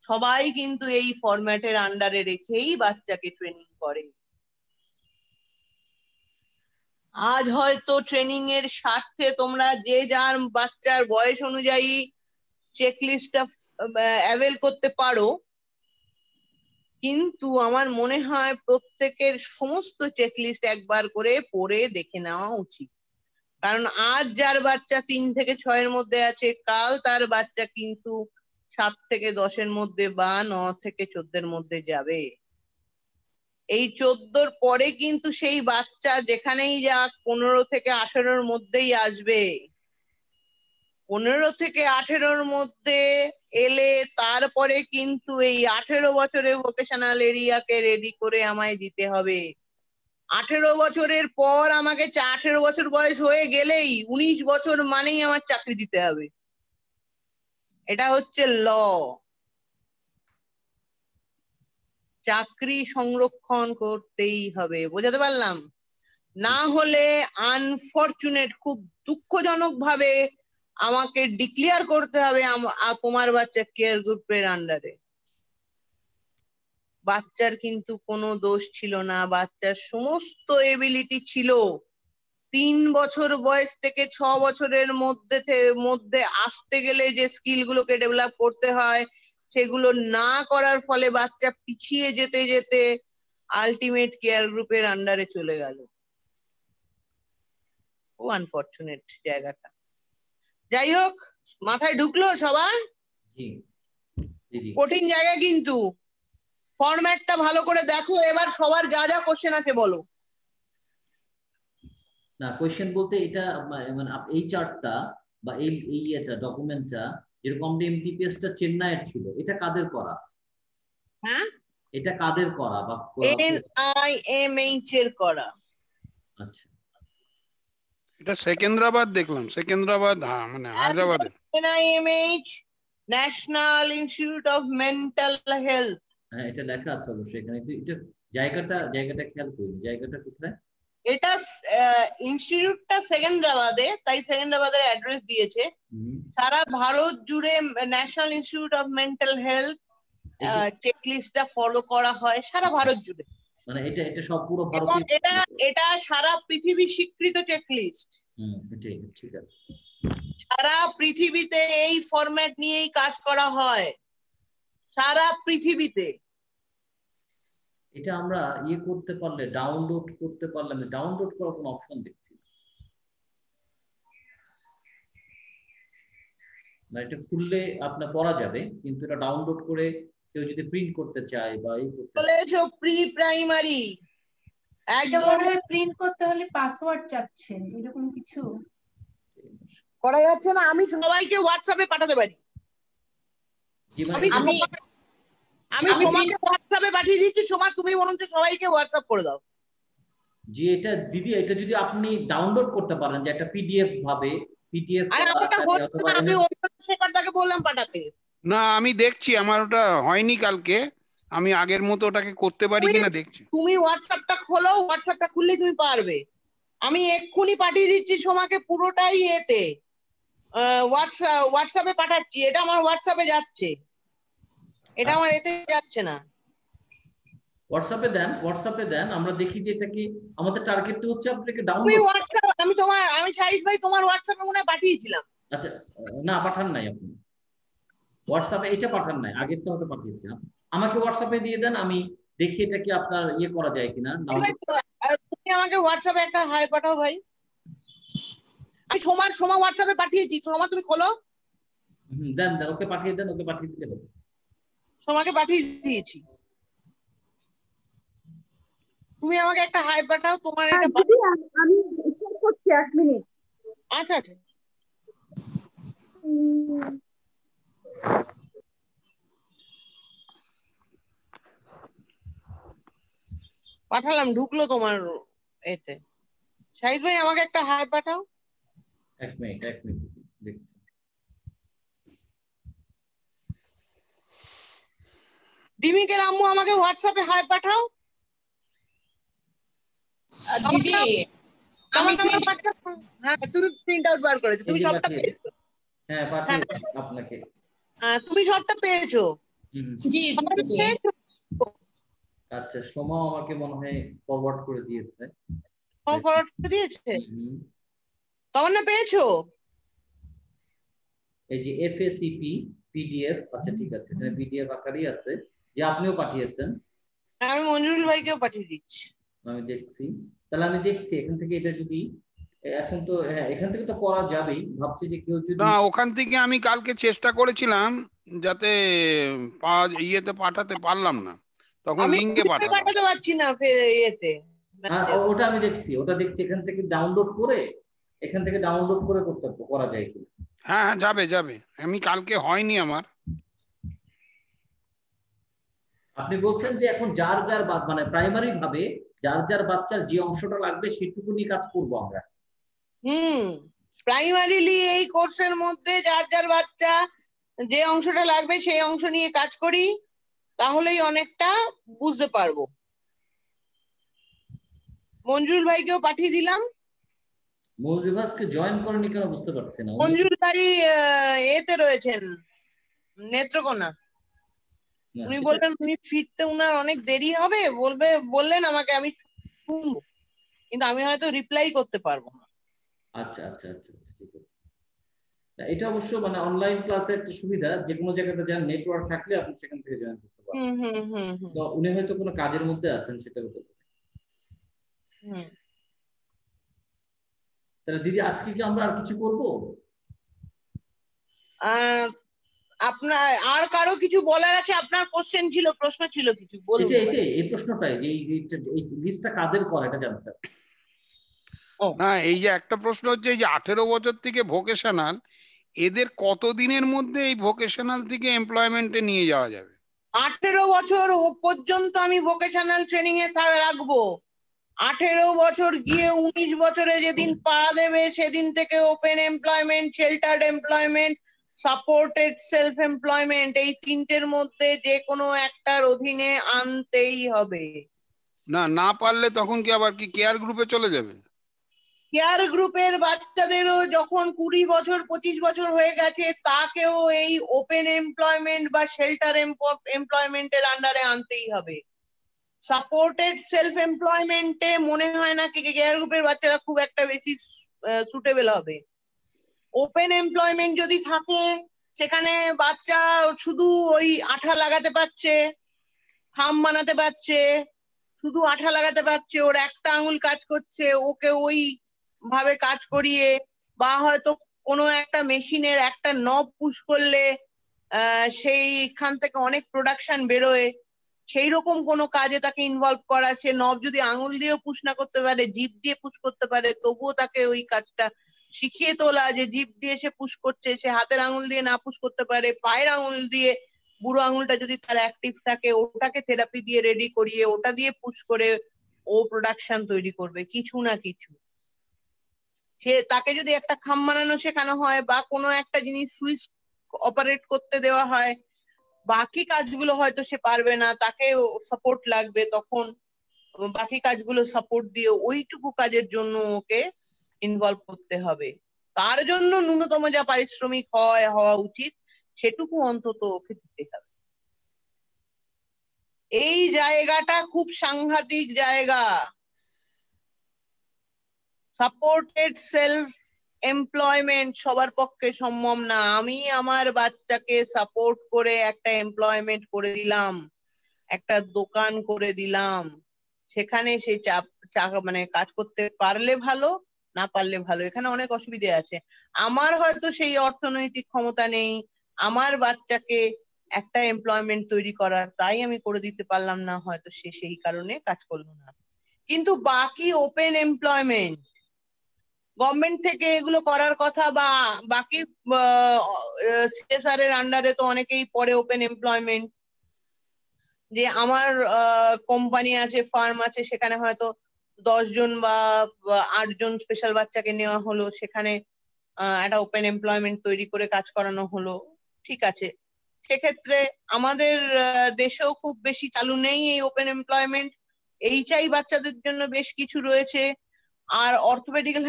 সবাই কিন্তু এই ফরম্যাটের আন্ডারে রেখেই বাচ্চাকে ট্রেনিং করে। আজ হয়তো ট্রেনিং এর স্বার্থে তোমরা যে যার বাচ্চার বয়স অনুযায়ী চেকলিস্টটা অ্যাভেল করতে পারো, কিন্তু আমার মনে হয় প্রত্যেকের সমস্ত চেকলিস্ট একবার করে পড়ে দেখে নেওয়া উচিত। কারণ আজ যার বাচ্চা 3 থেকে 6-এর মধ্যে আছে, কাল তার বাচ্চা কিন্তু 7 থেকে 10-এর মধ্যে বা 9 থেকে 14-এর মধ্যে যাবে। এই 14-র পরে কিন্তু সেই বাচ্চা যেখানেই যাক 15 থেকে 18-র মধ্যেই আসবে। 15 থেকে 18-র মধ্যে এলে তারপরে কিন্তু এই 18 বছরের ভোকেশনাল এরিয়াকে রেডি করে আমায় দিতে হবে। 18 বছরের পর আমাকে 18 বছর বয়স হয়ে গেলেই 19 বছর মানেই আমার চাকরি দিতে হবে। এটা হচ্ছে ল। চাকরি সংরক্ষণ করতেই হবে, বোঝাতে পারলাম? না হলে আনফরচুনেট, খুব দুঃখজনক ভাবে আমাকে ডিক্লেয়ার করতে হবে তোমার বাচ্চা কেয়ার গ্রুপের আন্ডারে। বাচ্চার কিন্তু কোনো দোষ ছিল না, বাচ্চার সমস্ত এবিলিটি ছিল। 3 বছর বয়স থেকে 6 বছরের মধ্যে আসতে গেলে যে স্কিল গুলোকে ডেভেলপ করতে হয়, সেগুলো না করার ফলে বাচ্চা পিছিয়ে যেতে যেতে আলটিমেট কেয়ার গ্রুপের আন্ডারে চলে গেল। ও আনফরচুনেট জায়গাটা। যাই হোক, মাথায় ঢুকলো সবার? কঠিন জায়গা কিন্তু। ফরম্যাটটা ভালো করে দেখো এবার, সবার যা যা কোশ্চেন আছে বলো। না, কোশ্চেন বলতে এটা মানে এই চার্টটা বা এই এটা ডকুমেন্টটা, যেরকম এমটিপিএসটা চেন্নাইয়ের ছিল, এটা কাদের করা? হ্যাঁ, এটা কাদের করা বা NIMH এর করা। আচ্ছা, এটা সেকেন্দ্রাবাদ দেখলাম, সেকেন্দ্রাবাদ, হ্যাঁ মানে হায়দ্রাবাদে। NIMH, national institute of mental health. হ্যাঁ এটা লেখা আছে অবশ্যই এখানে। এটা জায়গাটা খেয়াল করি, জায়গাটা কোথায়? এটা ইনস্টিটিউটটা সেকেন্দ্রাবাদে, তাই সেকেন্দ্রাবাদের অ্যাড্রেস দিয়েছে। সারা ভারত জুড়ে national institute of mental health চেকলিস্টটা ফলো করা হয় সারা ভারত জুড়ে। মানে এটা সব পুরো এবং ভারতে এটা সারা পৃথিবী স্বীকৃত চেকলিস্ট। ঠিক আছে। সারা পৃথিবীতে এই ফরম্যাট নিয়েই কাজ করা হয়, সারা পৃথিবীতে। এটা আমরা করতে পারলে, ডাউনলোড করতে পারলে, আমি ডাউনলোড করার কোনো অপশন দেখছি না। এটা খুললে আপনার পড়া যাবে, কিন্তু এটা ডাউনলোড করে কেউ যদি প্রিন্ট করতে চায় বা বলেছো প্রি প্রাইমারি, একদম প্রিন্ট করতে হলে পাসওয়ার্ড চাচ্ছে, এরকম কিছু করা যাচ্ছে না। আমি সবাইকে হোয়াটসঅ্যাপে পাঠাতে পারি। আমি সোমাকে হোয়াটসঅ্যাপে পাঠিয়ে দিচ্ছি। সোমা, তুমি বরঞ্চ সবাইকে হোয়াটসঅ্যাপ করে দাও। জি, এটা দিদি, এটা যদি আপনি ডাউনলোড করতে পারেন যে একটা পিডিএফ ভাবে, পিডিএফ আমি শেখারটাকে বললাম পাঠাতে। না, আমি দেখছি, আমার ওটা হয়নি কালকে, আমি আগের মতো ওটাকে করতে পারি কিনা দেখছি। তুমি হোয়াটসঅ্যাপটা খোলো, হোয়াটসঅ্যাপটা খুললে তুমি পারবে। আমি এক্ষুনি পাঠিয়ে দিচ্ছি সোমাকে পুরোটাই এতে হোয়াটসঅ্যাপে পাঠাচ্ছি। এটা আমার হোয়াটসঅ্যাপে যাচ্ছে, এটা আমার এতে যাচ্ছে না। হোয়াটসঅ্যাপে দেন, আমরা দেখি যে এটা কি আমাদের টার্গেটটা হচ্ছে আপনাকে ডাউনলোড। আমি শাহিদ ভাই তোমার হোয়াটসঅ্যাপে মনে হয় পাঠিয়েছিলাম। আচ্ছা, না পাঠান নাই আপনি হোয়াটসঅ্যাপে, এটা পাঠান নাই, আগের তো হয়তো পাঠিয়েছিলাম। আমাকে হোয়াটসঅ্যাপে দিয়ে দেন, আমি দেখি এটা কি আপনার করা যায় কিনা। তুমি আমাকে হোয়াটসঅ্যাপে একটা হাই পাঠাও ভাই। আমি সোমা হোয়াটসঅ্যাপে পাঠিয়েছি। সোমা তুমি খোলো। দেন ওকে পাঠিয়ে দেন, ওকে পাঠিয়ে দিলে হবে। সোমাকে পাঠিয়ে দিয়েছি, তুমি আমাকে একটা হাই পাঠাও। তোমার এটা আমি শেয়ার করছি, 1 মিনিট। আচ্ছা আচ্ছা, পাঠালাম, ঢুকলো তোমার এতে। শাহিদ ভাই আমাকে একটা হাই পাঠাও। 1 মিনিট দেখছি। ডিমিকের আম্মু আমাকে হোয়াটসঅ্যাপে হাই পাঠাও। দিদি আমার হ্যাঁ তুমি প্রিন্ট আউট বার করেছো, তুমি সবটা পেয়েছো? হ্যাঁ পাঠিয়েছি আপনাকে। তুমি সবটা পেয়েছো? জি পেয়েছো? আচ্ছা সোমা আমাকে মনে হয় ফরওয়ার্ড করে দিয়েছে। ফরওয়ার্ড করে দিয়েছে, তখন না পেয়েছো? এই যে এফএসিপি পিডিএফ, আচ্ছা ঠিক আছে, এখানে পিডিএফ আকারই আছে, যে আপনিও পাঠিয়েছেন। আমি মঞ্জুরুল ভাইকেও পাঠিয়ে দিচ্ছি। আমি দেখছি, তাহলে আমি দেখছি এখান থেকে এটা যদি এখন তো হ্যাঁ এখান থেকে তো করা যাবেই, ভাবছি যে কেউ যদি না ওখান থেকে আমি কালকে চেষ্টা করেছিলাম যাতে ইয়েতে পাঠাতে পারলাম না, তখন আমি লিঙ্কে পাঠাতে পারছি না ইয়েতে। হ্যাঁ ওটা আমি দেখছি, ওটা দেখছি এখান থেকে ডাউনলোড করে, এখান থেকে ডাউনলোড করে করতে করা যায় কি? হ্যাঁ হ্যাঁ যাবে যাবে, আমি কালকে হয়নি আমার। আপনি বলছেন যে এখন যার যার মানে প্রাইমারি ভাবে যার যার বাচ্চার যে অংশটা লাগবে সেটুকু নিয়ে কাজ করব আমরা। প্রাইমারিলি এই কোর্সের মধ্যে যার যার বাচ্চা যে অংশটা লাগবে সেই অংশ নিয়ে কাজ করি, তাহলেই অনেকটা বুঝতে পারবো। মঞ্জুরুল ভাইকেও পাঠিয়ে দিলাম। মঞ্জুর ভাইকে জয়েন করেনি কেন বুঝতে পারছি না। মঞ্জুরুল ভাই এতে রয়েছেন নেত্রকোনা। উনি বললেন উনি ফিরতে উনার অনেক দেরি হবে, বললেন আমাকে, আমি শুনবো, কিন্তু আমি হয়তো রিপ্লাই করতে পারবো না। আচ্ছা আচ্ছা আচ্ছা ঠিক আছে। এটা অবশ্য মানে অনলাইন ক্লাসের একটা সুবিধা, যে কোনো জায়গাতে যান নেটওয়ার্ক থাকলে আপনি সেখান থেকে জয়েন করতে পারবেন। তো উনি হয়তো কোনো কাজের মধ্যে আছেন, সেটা হতে পারে। তাহলে দিদি আজকে কি আমরা আর কিছু করব? আপনার আর কারো কিছু বলার আছে? আপনার কোশ্চেন ছিল, প্রশ্ন ছিল কিছু, বলুন। এই প্রশ্নটাই যে এই লিস্টটা কাদের করে এটা জানতে হবে। না এই যে একটা প্রশ্ন হচ্ছে, এই যে 18 বছর থেকে ভোকেশনাল, এদের কতদিনের মধ্যে এই ভোকেশনাল থেকে এমপ্লয়মেন্টে নিয়ে যাওয়া যাবে? 18 বছর পর্যন্ত আমি ভোকেশনাল ট্রেনিং এ রাখবো। 18 বছর গিয়ে 19 বছরে যেদিন পা দেবে সেদিন থেকে open employment, sheltered employment, supported self employment, এই তিনটের মধ্যে যে কোনো একটার অধীনে আনতেই হবে। না পারলে তখন কি আবার কি কেয়ার গ্রুপে চলে যাবে? কেয়ার গ্রুপের বাচ্চাদেরও যখন 20 বছর 25 বছর হয়ে গেছে, তাকেও এই ওপেন এমপ্লয়মেন্ট বা শেল্টার এমপ্লয়মেন্টের আন্ডারে আনতেই হবে। সাপোর্টেড সেলফ এমপ্লয়মেন্টে মনে হয় না কেয়ার গ্রুপের বাচ্চারা খুব একটা বেশি সুটেবল হবে। ওপেন এমপ্লয়মেন্ট যদি থাকে, সেখানে বাচ্চা শুধু ওই আঠা লাগাতে পারছে, খাম বানাতে পারছে, শুধু আঠা লাগাতে পারছে, ওর একটা আঙুল কাজ করছে, ওকে ওই ভাবে কাজ করিয়ে, বা হয়তো কোনো একটা মেশিনের একটা নব পুশ করলে সেইখান থেকে অনেক প্রোডাকশন বেরোয়, সেই রকম কোনো কাজে তাকে ইনভলভ করা। সে নব যদি আঙুল দিয়েও পুশ না করতে পারে, জিভ দিয়ে পুশ করতে পারে, তবুও তাকে ওই কাজটা শিখিয়ে তোলা, যে জিভ দিয়ে সে পুশ করছে, সে হাতের আঙুল দিয়ে না পুশ করতে পারে, পায়ের আঙুল দিয়ে, বুড়ো আঙুলটা যদি তার অ্যাক্টিভ থাকে ওটাকে থেরাপি দিয়ে রেডি করিয়ে ওটা দিয়ে পুশ করে ও প্রোডাকশন তৈরি করবে কিছু না কিছু। সে তাকে যদি একটা খাম বানানো শেখানো হয় বা কোনো একটা জিনিস সুইচ অপারেট করতে দেওয়া হয়, বাকি কাজগুলো হয়তো সে পারবে না, তাকে সাপোর্ট লাগবে, তখন বাকি কাজগুলো সাপোর্ট দিয়ে ওইটুকু কাজের জন্য ওকে ইনভলভ করতে হবে। তার জন্য ন্যূনতম যা পারিশ্রমিক হওয়া উচিত সেটুকু অন্তত ওকে দিতে হবে। এই জায়গাটা খুব সাংঘাতিক জায়গা। সাপোর্টেড সেলফ এমপ্লয়মেন্ট সবার পক্ষে সম্ভব না। আমি আমার বাচ্চাকে সাপোর্ট করে একটা এমপ্লয়মেন্ট করে দিলাম, একটা দোকান করে দিলাম, সেখানে সে মানে কাজ করতে পারলে ভালো, না পারলে ভালো। এখানে অনেক অসুবিধে আছে। আমার হয়তো সেই অর্থনৈতিক ক্ষমতা নেই আমার বাচ্চাকে একটা এমপ্লয়মেন্ট তৈরি করার, তাই আমি করে দিতে পারলাম না, হয়তো সে সেই কারণে কাজ করলো না। কিন্তু বাকি ওপেন এমপ্লয়মেন্ট গভর্নমেন্ট থেকে এগুলো করার কথা, বা বাকি সিএসআর এর আন্ডারে তো অনেকেই পড়ে ওপেন এমপ্লয়মেন্ট। যে আমার কোম্পানি আছে, ফার্ম আছে, সেখানে হয়তো 10 জন বা 8 জন স্পেশাল বাচ্চাকে নেওয়া হলো, সেখানে একটা ওপেন এমপ্লয়মেন্ট তৈরি করে কাজ করানো হলো, ঠিক আছে। সেক্ষেত্রে আমাদের দেশেও খুব বেশি চালু নেই এই ওপেন এমপ্লয়মেন্ট। এইচআই বাচ্চাদের জন্য বেশ কিছু রয়েছে, আর অর্থোপেডিক্যাল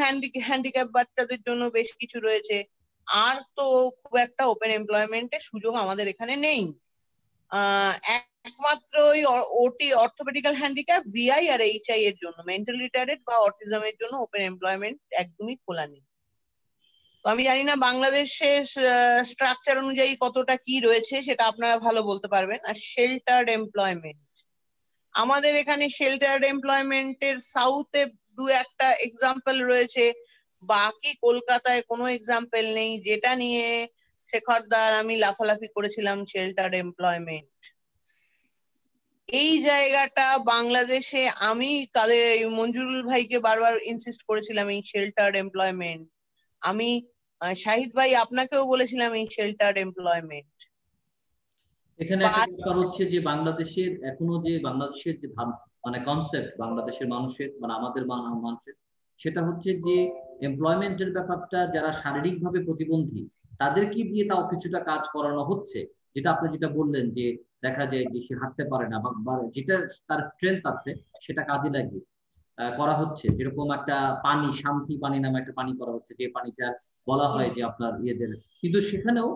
হ্যান্ডিক্যাপ বাচ্চাদের জন্য বেশ কিছু রয়েছে। আর তো খুব একটা ওপেন এমপ্লয়মেন্টের সুযোগ আমাদের এখানে নেই। একমাত্র ওই ওটি অর্থোপেডিক্যাল হ্যান্ডিক্যাপ, ভিআই আর এইচআই এর জন্য, মেন্টাল রিটার্ডেড বা অটিজমের জন্য ওপেন এমপ্লয়মেন্ট একদমই খোলা নেই। তো আমি জানি না বাংলাদেশের স্ট্রাকচার অনুযায়ী কতটা কি রয়েছে, সেটা আপনারা ভালো বলতে পারবেন। আর শেল্টার্ড এমপ্লয়মেন্ট, আমাদের এখানে শেল্টার্ড এমপ্লয়মেন্টের সাউথে দু একটা এক্সাম্পল রয়েছে, বাকি কলকাতায় কোনো এক্সাম্পল নেই, যেটা নিয়ে শেখরদার আমি লাফালাফি করেছিলাম শেল্টার্ড এমপ্লয়মেন্ট। এই জায়গাটা বাংলাদেশে আমি তাদের মঞ্জুরুল ভাইকে বারবার ইনসিস্ট করেছিলাম এই শেল্টার্ড এমপ্লয়মেন্ট। আমি শাহিদ ভাই আপনাকেও বলেছিলাম এই শেল্টার্ড এমপ্লয়মেন্ট। এখানে একটা ব্যাপার হচ্ছে যে বাংলাদেশের এখনো যে বাংলাদেশের যে মানে কনসেপ্ট বাংলাদেশের মানুষের মানে আমাদের মানুষের, সেটা হচ্ছে যে এমপ্লয়মেন্টের ব্যাপারটা যারা শারীরিকভাবে প্রতিবন্ধী তাদেরকে দিয়ে তাও কিছুটা কাজ করানো হচ্ছে, যেটা আপনি যেটা বললেন যে দেখা যায় যে সে হাঁটতে পারে না বা যেটা তার স্ট্রেংথ আছে সেটা কাজে লাগিয়ে করা হচ্ছে। যেরকম একটা পানি, শান্তি পানি নামে একটা পানি করা হচ্ছে, যে পানিটা বলা হয় যে আপনার ইয়েদের, কিন্তু সেখানেও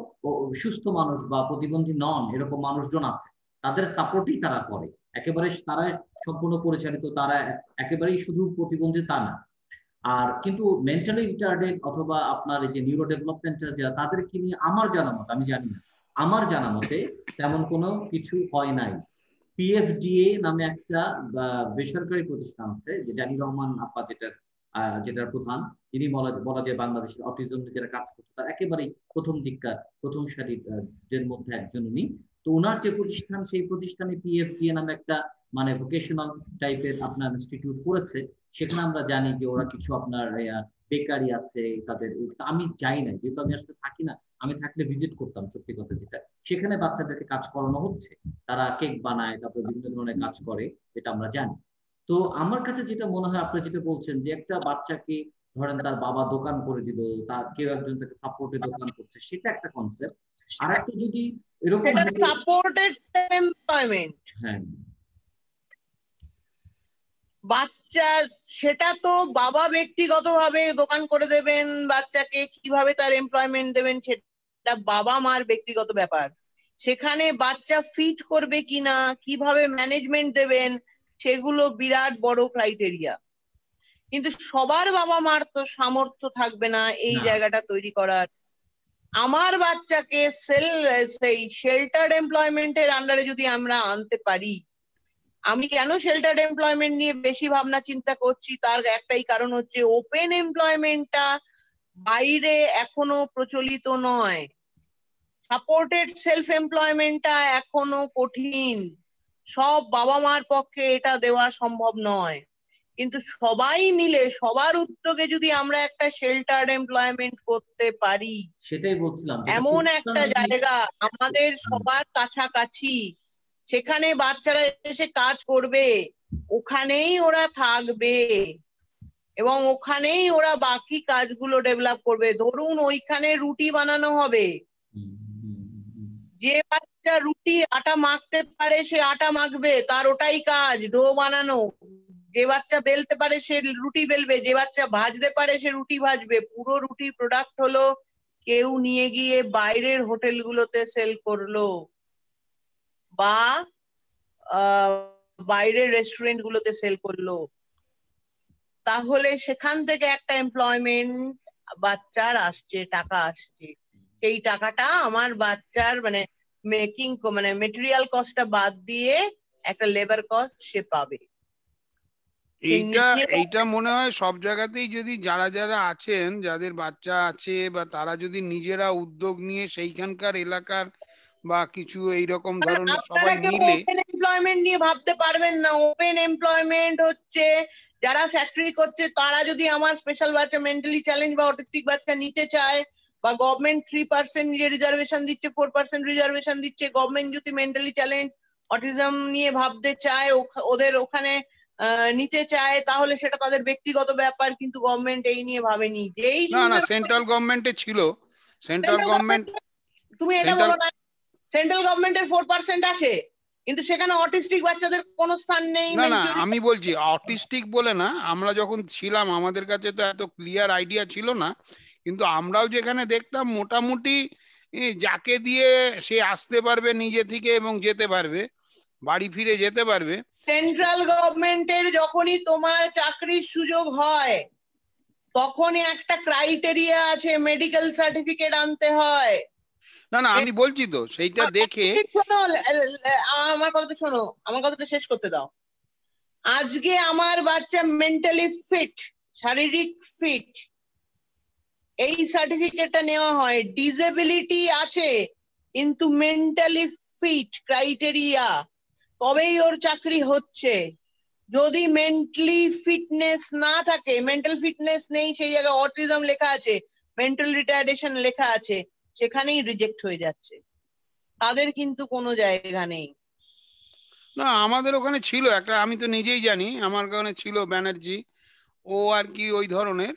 সুস্থ মানুষ বা প্রতিবন্ধী নন এরকম মানুষজন আছে, তাদের সাপোর্টই তারা করে, একেবারে তারা সম্পূর্ণ পরিচালিত, তারা একেবারেই শুধু প্রতিবন্ধী তা না। আর কিন্তু মেন্টালি রিটার্ডেড অথবা আপনার এই যে নিউরো ডেভেলপমেন্টাল যারা, তাদেরকে নিয়ে আমার জানা মতে, আমি জানি না, আমার জানা মতে তেমন কোনো কিছু হয় নাই। পিএফডিএ নামে একটা বেসরকারি প্রতিষ্ঠান আছে, যে জানি রহমান আপা যেটার প্রধান, যিনি বলা যায় বাংলাদেশের অটিজম নিয়ে যারা কাজ করছে তার একেবারেই প্রথম সারির মধ্যে একজন উনি। তো ওনার যে প্রতিষ্ঠান, সেই প্রতিষ্ঠানে পিএফডিএ নামে একটা মানে ভোকেশনাল টাইপের আপনার ইনস্টিটিউট করেছে। সেখানে আমরা জানি যে ওরা কিছু আপনার বেকারি আছে তাদের, আমি যাই না যেহেতু আমি আসলে থাকি না, আমি থাকলে ভিজিট করতাম সত্যি কথা যেটা, সেখানে বাচ্চাদেরকে কাজ করানো হচ্ছে, তারা কেক বানায়, তারপর বিভিন্ন ধরনের কাজ করে, যেটা আমরা জানি। তো আমার কাছে যেটা মনে হয়, আপনি যেটা বলছেন যে একটা বাচ্চাকে ধরেন তার বাবা দোকান করে দিল, তার কেউ একজন তাকে সাপোর্টে দোকান করছে, সেটা একটা কনসেপ্ট। আর একটা যদি এরকম সাপোর্টেড এমপ্লয়মেন্ট, হ্যাঁ বাচ্চা, সেটা তো বাবা ব্যক্তিগতভাবে দোকান করে দেবেন, বাচ্চাকে কিভাবে তার এমপ্লয়মেন্ট দেবেন সেটা বাবা মার ব্যক্তিগত ব্যাপার। সেখানে বাচ্চা ফিট করবে কিনা, কিভাবে ম্যানেজমেন্ট দেবেন, সেগুলো বিরাট বড় ক্রাইটেরিয়া। কিন্তু সবার বাবা মার তো সামর্থ্য থাকবে না এই জায়গাটা তৈরি করার। আমার বাচ্চাকে সেই শেল্টার্ড এমপ্লয়মেন্টের আন্ডারে যদি আমরা আনতে পারি, আমি কেন শেল্টার্ড এমপ্লয়মেন্ট নিয়ে বেশি ভাবনা চিন্তা করছি, তার একটাই কারণ হচ্ছে ওপেন এমপ্লয়মেন্টটা বাইরে এখনো প্রচলিত নয়, সাপোর্টেড সেলফ এমপ্লয়মেন্টটা এখনো কঠিন, সব বাবা মার পক্ষে এটা দেওয়া সম্ভব নয়। কিন্তু সবাই মিলে সবার উদ্যোগে যদি আমরা একটা শেল্টার্ড এমপ্লয়মেন্ট করতে পারি, সেটাই বলছিলাম, এমন একটা জায়গা আমাদের সবার কাছাকাছি, সেখানে বাচ্চারা এসে কাজ করবে, ওখানেই ওরা থাকবে এবং ওখানেই ওরা বাকি কাজগুলো ডেভেলপ করবে। ধরুন ওইখানে রুটি বানানো হবে, যে বাচ্চা রুটি আটা মাখতে পারে সে আটা মাখবে, তার ওটাই কাজ, ডো বানানো। যে বাচ্চা বেলতে পারে সে রুটি বেলবে, যে বাচ্চা ভাজতে পারে সে রুটি ভাজবে। পুরো রুটি প্রোডাক্ট হলো কেউ নিয়ে গিয়ে বাইরের হোটেলগুলোতে সেল করলো বা বাইরের রেস্টুরেন্ট গুলোতে সেল করলো, তাহলে সেখান থেকে একটা এমপ্লয়মেন্ট বাচ্চার আসছে, টাকা আসছে। সেই টাকাটা আমার বাচ্চার মানে মেকিং মানে মেটেরিয়াল কস্টটা বাদ দিয়ে একটা লেবার কস্ট সে পাবে। এইটা মনে হয় সব জায়গাতেই, যদি যারা যারা আছেন, যাদের বাচ্চা আছে, বা তারা যদি নিজেরা উদ্যোগ নিয়ে সেইখানকার এলাকার বা কিছু এইরকম ধরনের সবাই মিলে। ওপেন এমপ্লয়মেন্ট নিয়ে ভাবতে পারবেন না। ওপেন এমপ্লয়মেন্ট হচ্ছে যারা ফ্যাক্টরি করছে তারা যদি আমার স্পেশাল বাচ্চা, মেন্টালি চ্যালেঞ্জ বা অটিস্টিক বাচ্চা নিতে চায়, বা গভর্নমেন্ট 3% যে রিজার্ভেশন দিচ্ছে, 4% রিজার্ভেশন দিচ্ছে, গভর্নমেন্ট যদি মেন্টালি চ্যালেঞ্জ অটিজম নিয়ে ভাবতে চায়, ওদের ওখানে নিতে চায়, তাহলে সেটা তাদের ব্যক্তিগত ব্যাপার, কিন্তু গভর্নমেন্ট এই নিয়ে ভাবেনি। যেই না সেন্ট্রাল গভর্নমেন্টে ছিল, সেন্ট্রাল গভর্নমেন্ট, তুমি এটা বলো না, সেন্ট্রাল গভর্নমেন্টের 4% আছে, কিন্তু সেখানে অটিস্টিক বাচ্চাদের কোনো স্থান নেই। না না, আমি বলছি অটিস্টিক বলে না, আমরা যখন ছিলাম আমাদের কাছে তো এত ক্লিয়ার আইডিয়া ছিল না, কিন্তু আমরাও যেখানে দেখতাম মোটামুটি যাকে দিয়ে সে আসতে পারবে নিজে থেকে এবং যেতে পারবে, বাড়ি ফিরে যেতে পারবে। সেন্ট্রাল গভর্নমেন্টের যখনই তোমার চাকরির সুযোগ হয় তখনই একটা ক্রাইটেরিয়া আছে, মেডিকেল সার্টিফিকেট আনতে হয়। না না, আমি বলছি তো সেইটা দেখে। শোনো, আমার কথাটা শোনো, আমার কথাটা শেষ করতে দাও। আজকে আমার বাচ্চা মেন্টালি ফিট, শারীরিক ফিট, এই সার্টিফিকেটটা নেওয়া হয়। ডিসেবিলিটি আছে কিন্তু মেন্টালি ফিট ক্রাইটেরিয়া, তবেই ওর চাকরি হচ্ছে। যদি মেন্টালি ফিটনেস না থাকে, মেন্টাল ফিটনেস নেই, সেই জায়গায় অটিজম লেখা আছে, মেন্টাল রিটার্ডেশন লেখা আছে, সেখানেই রিজেক্ট হয়ে যাচ্ছে, তাদের কিন্তু কোনো জায়গা নেই। না আমাদের ওখানে ছিল একটা, আমি তো নিজেই জানি, আমার ওখানে ছিল ব্যানার্জি, ও আর কি ওই ধরনের।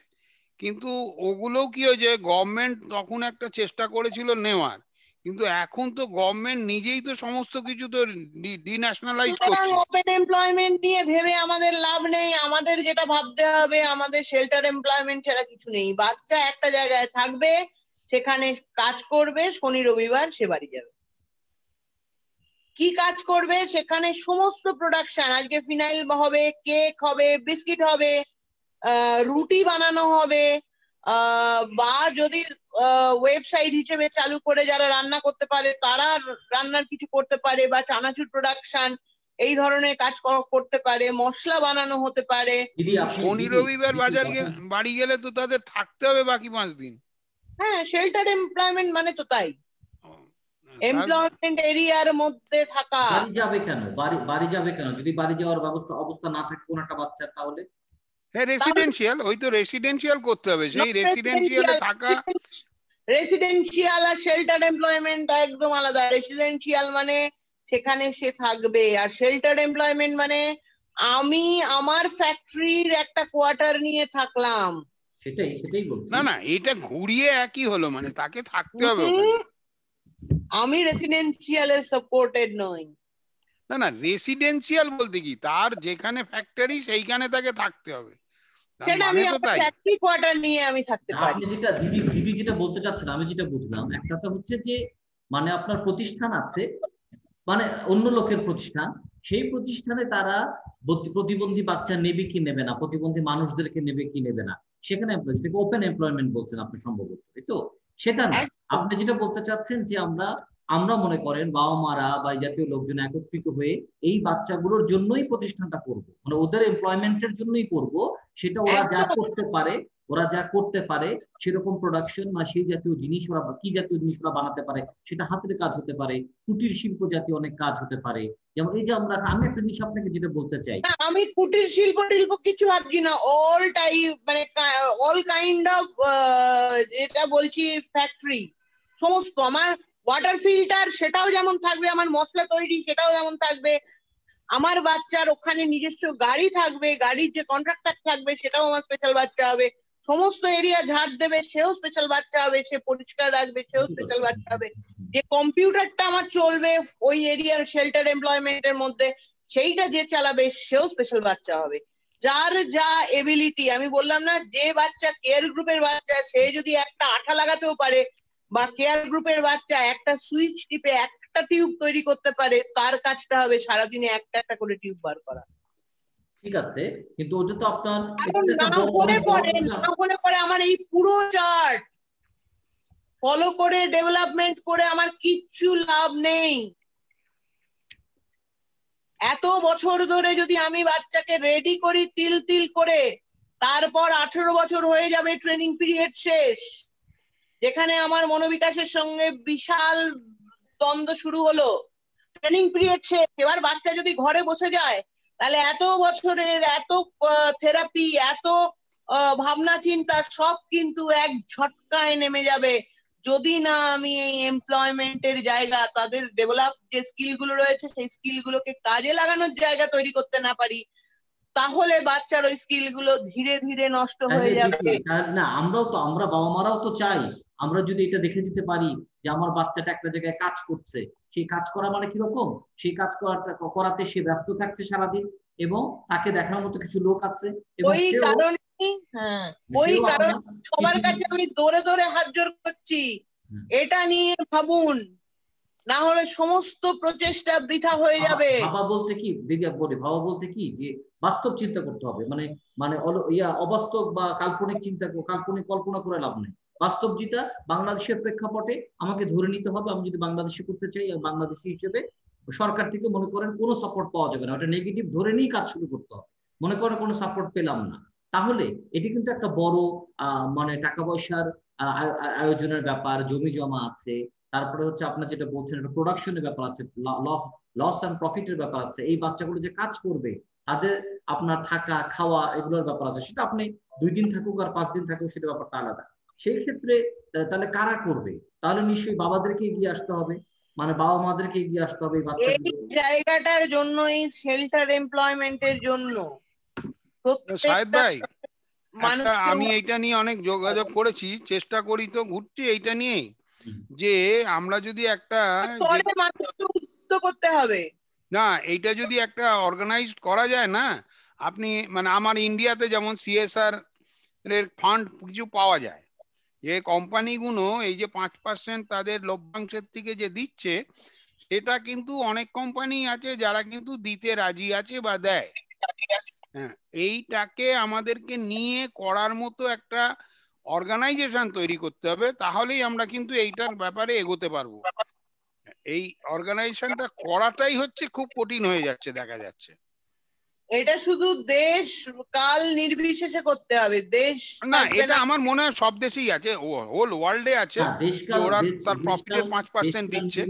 কিন্তু ওগুলো কি হয়েছে, গভর্নমেন্ট তখন একটা চেষ্টা করেছিল নেওয়ার, কিন্তু এখন তো গভর্নমেন্ট নিজেই তো সমস্ত কিছু তো ডিন্যাশনালাইজ করছে। ওপেন এমপ্লয়মেন্ট নিয়ে ভেবে আমাদের লাভ নেই। আমাদের যেটা ভাবতে হবে, আমাদের শেল্টার এমপ্লয়মেন্ট ছাড়া কিছু নেই। বাচ্চা একটা জায়গায় থাকবে, সেখানে কাজ করবে, শনি রবিবার সে বাড়ি যাবে। কি কাজ করবে? সেখানে সমস্ত প্রোডাকশন, আজকে ফিনাইল হবে, কেক হবে, বিস্কিট হবে, রুটি বানানো হবে, বা যদি ওয়েবসাইট হিসেবে চালু করে যারা রান্না করতে পারে তারা রান্নার কিছু করতে পারে, বা চানাচুর প্রোডাকশন এই ধরনের কাজ করতে পারে, মশলা বানানো হতে পারে। শনি রবিবার বাড়ি গেলে তো তাদের থাকতে হবে বাকি 5 দিন। হ্যাঁ, শেল্টার এমপ্লয়মেন্ট মানে তো তাই, এমপ্লয়মেন্ট এরিয়ার মধ্যে থাকা। বাড়ি যাবে কেন? বাড়ি যাবে কেন যদি বাড়ি যাওয়ার অবস্থা না থাকে কোন একটা বাচ্চার? তাহলে হ্যাঁ, রেসিডেন্সিয়াল, ওই তো রেসিডেন্সিয়াল করতে হবে, সেই রেসিডেন্সিয়ালে থাকা। রেসিডেন্সিয়াল আর শেল্টার এমপ্লয়মেন্ট একদম আলাদা। রেসিডেন্সিয়াল মানে সেখানে সে থাকবে, আর শেল্টার এমপ্লয়মেন্ট মানে আমি আমার ফ্যাক্টরির একটা কোয়ার্টার নিয়ে থাকলাম। সেটাই বলছি। না না, এটা ঘুরিয়ে একই হলো, মানে তাকে থাকতে হবে ওখানে। আমি রেসিডেন্সিয়ালে সাপোর্টেড নই। না না, রেসিডেন্সিয়াল বলতে কি, তার যেখানে ফ্যাক্টরি সেইখানে তাকে থাকতে হবে, সেটা আমি আমার ফ্যাক্টরি কোয়ার্টার নিয়ে আমি থাকতে পারি। আপনি যেটা দিদি যেটা বলতে চাচ্ছেন, আমি যেটা বুঝলাম, একটা তো হচ্ছে যে মানে আপনার প্রতিষ্ঠান আছে, মানে অন্য লোকের প্রতিষ্ঠান, সেই প্রতিষ্ঠানে তারা প্রতিবন্ধী বাচ্চা নেবে কি নেবে না, প্রতিবন্ধী মানুষদেরকে নেবে কি নেবে না, সেখানে ওপেন এমপ্লয়মেন্ট বলছেন আপনি সম্ভবত, তাই তো? সেটা না, আপনি যেটা বলতে চাচ্ছেন যে আমরা মনে করেন বাবা মারা বা জাতীয় লোকজন একত্রিত হয়ে এই বাচ্চাগুলোর জন্যই প্রতিষ্ঠানটা করব, মানে ওদের এমপ্লয়মেন্টের জন্যই করব। সেটা ওরা যা করতে পারে সেরকম প্রোডাকশন বা সেই জাতীয় জিনিস, ওরা কি জাতীয় জিনিস ওরা বানাতে পারে, সেটা হাতের কাজ হতে পারে, কুটির শিল্প জাতীয় অনেক কাজ হতে পারে। যেমন এই যে আমি একটা জিনিস আপনাকে যেটা বলতে চাই, আমি কুটির শিল্প কিছু ভাবছি না, অল টাইপ, মানে অল কাইন্ড অফ, যেটা বলছি ফ্যাক্টরি সমস্ত। আমার ওয়াটার ফিল্টার সেটাও যেমন থাকবে, আমার মশলা তৈরি সেটাও যেমন থাকবে, আমার বাচ্চার ওখানে নিজস্ব গাড়ি থাকবে, গাড়ির যে কন্ট্রাক্টর থাকবে সেটাও আমার স্পেশাল বাচ্চা হবে, সমস্ত এরিয়া ঝাড় দেবে সেও স্পেশাল বাচ্চা হবে, সে পরিষ্কার রাখবে সেও স্পেশাল বাচ্চা হবে, যে কম্পিউটারটা আমার চলবে ওই এরিয়ার শেল্টার এমপ্লয়মেন্টের মধ্যে সেইটা যে চালাবে সেও স্পেশাল বাচ্চা হবে। যার যা এবিলিটি, আমি বললাম না, যে বাচ্চা কেয়ার গ্রুপের বাচ্চা সে যদি একটা আঠা লাগাতেও পারে, বা কেয়ার গ্রুপের বাচ্চা একটা সুইচ টিপে একটা টিউব তৈরি করতে পারে, তার কাজটা হবে সারাদিনে একটা একটা করে টিউব বার করা। ঠিক আছে, কিন্তু ওটা তো আপনার না হলে পরে আমার এই পুরো চার্ট ফলো করে ডেভেলপমেন্ট করে আমার কিচ্ছু লাভ নেই। এত বছর ধরে যদি আমি বাচ্চাকে রেডি করি তিল তিল করে, তারপর 18 বছর হয়ে যাবে ট্রেনিং পিরিয়ড শেষ, যেখানে আমার মনোবিকাশের সঙ্গে বিশাল দ্বন্দ্ব শুরু হলো, ট্রেনিং পিরিয়ড শেষ, এবার বাচ্চা যদি ঘরে বসে যায় তাহলে এত বছরের এত থেরাপি, এত ভাবনা চিন্তা সব কিন্তু এক ঝটকায় নেমে যাবে, যদি না আমি এই এমপ্লয়মেন্টের জায়গা, তাদের ডেভেলপ যে স্কিল গুলো রয়েছে সেই স্কিল গুলোকে কাজে লাগানোর জায়গা তৈরি করতে না পারি। তাহলে বাচ্চার ওই স্কিল গুলো ধীরে ধীরে নষ্ট হয়ে যাবে। না আমরা বাবা মারাও তো চাই, আমরা যদি এটা দেখে যেতে পারি যে আমার বাচ্চাটা একটা জায়গায় কাজ করছে, সেই কাজ করা মানে কিরকম, সেই কাজ করাতে সে ব্যস্ত থাকছে সারাদিন এবং তাকে দেখার মতো কিছু লোক আছে এবং ওই কারণে ওই কারণে সবার কাছে আমি দৌড়ে দৌড়ে হাত জোর করছি, এটা নিয়ে ভাবুন, না হলে সমস্ত প্রচেষ্টা বৃথা হয়ে যাবে। ভাবা বলতে কি দিদি বলি, ভাবা বলতে কি যে বাস্তব চিন্তা করতে হবে, মানে মানে অবাস্তব বা কাল্পনিক চিন্তা, কাল্পনিক কল্পনা করে লাভ নেই। বাস্তব যেটা বাংলাদেশের প্রেক্ষাপটে আমাকে ধরে নিতে হবে, আমি যদি বাংলাদেশে করতে চাই বাংলাদেশি হিসেবে সরকার থেকে মনে করেন কোনো সাপোর্ট পাওয়া যাবে না, ওটা নেগেটিভ ধরে নিয়েই কাজ শুরু করতে হবে। মনে করেন কোনো সাপোর্ট পেলাম না, তাহলে এটি কিন্তু একটা বড় মানে টাকা পয়সার আয়োজনের ব্যাপার, জমি জমা আছে, তারপরে হচ্ছে আপনার যেটা বলছেন একটা প্রোডাকশনের ব্যাপার আছে, লস অ্যান্ড প্রফিটের ব্যাপার আছে, এই বাচ্চাগুলো যে কাজ করবে তাদের আপনার থাকা খাওয়া এগুলোর ব্যাপার আছে, সেটা আপনি 2 দিন থাকুক আর 5 দিন থাকুক সেটা ব্যাপারটা আলাদা। সেই ক্ষেত্রে তাহলে কারা করবে? তাহলে নিশ্চয়ই বাবাদেরকে এগিয়ে আসতে হবে, মানে বাবা মাদেরকে এগিয়ে আসতে হবে এই জায়গাটার জন্য, এই শেল্টার এমপ্লয়মেন্টের জন্য সাহেদ ভাই আমি এইটা নিয়ে অনেক যোগাযোগ করেছি, চেষ্টা করি তো ঘুরছি এইটা নিয়েই, যে আমরা যদি একটা মানুষকে উদ্বুদ্ধ করতে হবে না, এইটা যদি একটা অর্গানাইজড করা যায় না, আপনি মানে আমার ইন্ডিয়াতে যেমন সিএসআর এর ফান্ড কিছু পাওয়া যায়, যে কোম্পানিগুলো এই যে 5% তাদের লভ্যাংশের থেকে যে দিচ্ছে, সেটা কিন্তু অনেক কোম্পানি আছে যারা কিন্তু দিতে রাজি আছে বা দেয়। হ্যাঁ, এইটাকে আমাদেরকে নিয়ে করার মতো একটা অর্গানাইজেশন তৈরি করতে হবে, তাহলেই আমরা কিন্তু এইটার ব্যাপারে এগোতে পারবো। এই অর্গানাইজেশনটা করাটাই হচ্ছে খুব কঠিন হয়ে যাচ্ছে দেখা যাচ্ছে। এটা শুধু দেশ কাল নির্বিশেষে করতে হবে, দেশ না এটা আমার মনে হয় সব দেশেই আছে, হোল ওয়ার্ল্ডে আছে, ওরা তার প্রফিটের 5% দিচ্ছে।